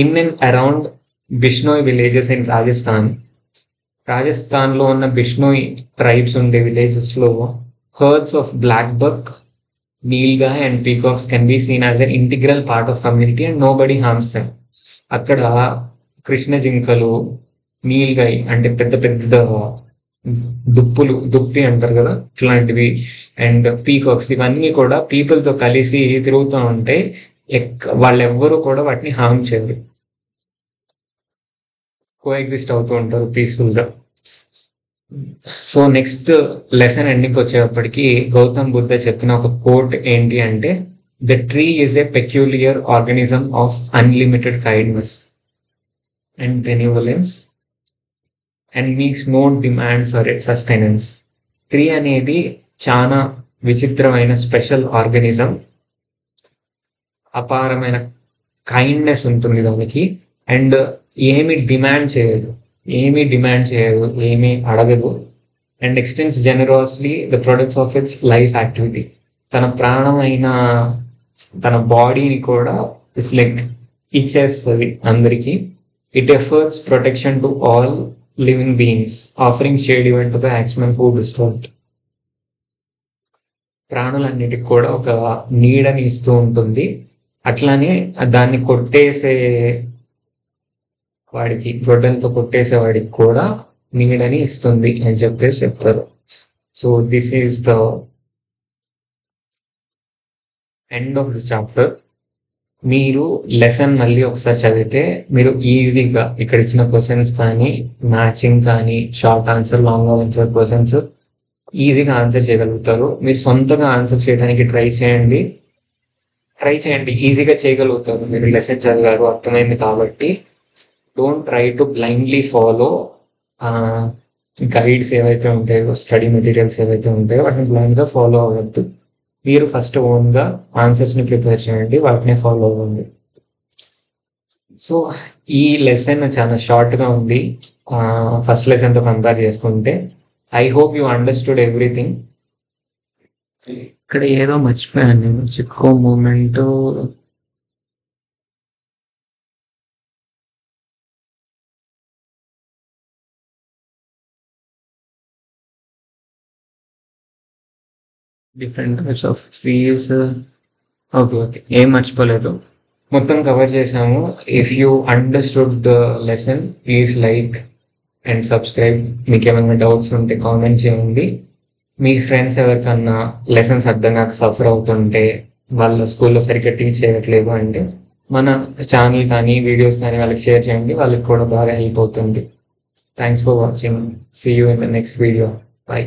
In and around Bishnoi villages in Rajasthan లో ఉన్న బిష్నోయ్ ట్రైబ్స్ ఉండే విలేజెస్ లో herds of black buck, nilgai and peacocks can be seen as an integral part of community and nobody harms them. అక్కడ కృష్ణ జింకలు, నీల్గాయ్ అంటే పెద్ద పెద్ద దుప్పి అంటారు కదా, ఇట్లాంటివి అండ్ పీకాక్స్, ఇవన్నీ కూడా పీపుల్ తో కలిసి తిరుగుతూ ఉంటే వాళ్ళెవ్వరూ కూడా వాటిని హార్మ్ చేయరు, కోఎగ్జిస్ట్ అవుతూ ఉంటారు పీస్ఫుల్ గా. సో నెక్స్ట్ లెసన్ ఎండింగ్ వచ్చేటప్పటికి గౌతమ్ బుద్ధ చెప్పిన ఒక కోట్ ఏంటి అంటే, the tree is a peculiar organism of unlimited kindness and benevolence and makes no demand for it sustenance. Tree అనేది చాలా విచిత్రమైన స్పెషల్ ఆర్గానిజం, అపారమైన కైండ్నెస్ ఉంటుంది దానికి అండ్ ఏమి డిమాండ్ చేయదు, ఏమీ అడగదు and extends generously the products of its life activity. తన ప్రాణమైన తన బాడీని కూడా ఇట్స్ లైక్ ఇచ్చేస్తుంది అందరికీ. It affords protection to all living beings offering shade even to the axemen who disturbed. ప్రాణులన్నిటికి కూడా ఒక నీడని ఇస్తూ ఉంటుంది. అట్లానే దాన్ని కొట్టేసే వాడికి, గొడ్డలతో కొట్టేసే వాడికి కూడా నీడని ఇస్తుంది అని చెప్పేసి చెప్తారు. So this is the end of the chapter. మీరు లెసన్ మళ్ళీ ఒకసారి చదివితే మీరు ఈజీగా ఇక్కడ ఇచ్చిన క్వశ్చన్స్ కానీ, మ్యాచింగ్ కానీ, short answer, long answer questions ఈజీగా ఆన్సర్ చేయగలుగుతారు. మీరు సొంతంగా ఆన్సర్ చేయడానికి ట్రై చేయండి, ఈజీగా చేయగలుగుతారు. మీరు లెసన్ చదివారు, అర్థమైంది కాబట్టి. Don't try to blindly follow guides ఏవైతే ఉంటాయో, స్టడీ మెటీరియల్స్ ఏవైతే ఉంటాయో వాటిని బ్లైండ్గా ఫాలో అవ్వద్దు. మీరు ఫస్ట్ ఓన్గా ఆన్సర్స్ని ప్రిపేర్ చేయండి, వాటిని ఫాలో అవ్వండి. సో ఈ లెసన్ చాలా షార్ట్గా ఉంది ఫస్ట్ లెసన్తో కంపేర్ చేసుకుంటే. I hope you understood everything. ఇక్కడ ఏదో మర్చిపోయాను నేను, చిక్కో moment. Different types of trees. Okay, ఏం మర్చిపోలేదు, మొత్తం కవర్ చేసాము. If you understood the lesson please like and subscribe. మీకు ఏమైనా డౌట్స్ ఉంటే కామెంట్ చేయండి. మీ ఫ్రెండ్స్ ఎవరికన్నా లెసన్స్ అర్థం కాక సఫర్ అవుతుంటే, వాళ్ళ స్కూల్లో సరిగ్గా టీచ్ చేయట్లేదు అంటే మన ఛానల్ కానీ వీడియోస్ కానీ వాళ్ళకి షేర్ చేయండి, వాళ్ళకి కూడా బాగా హెల్ప్ అవుతుంది. Thanks for watching. See you in the next video. By.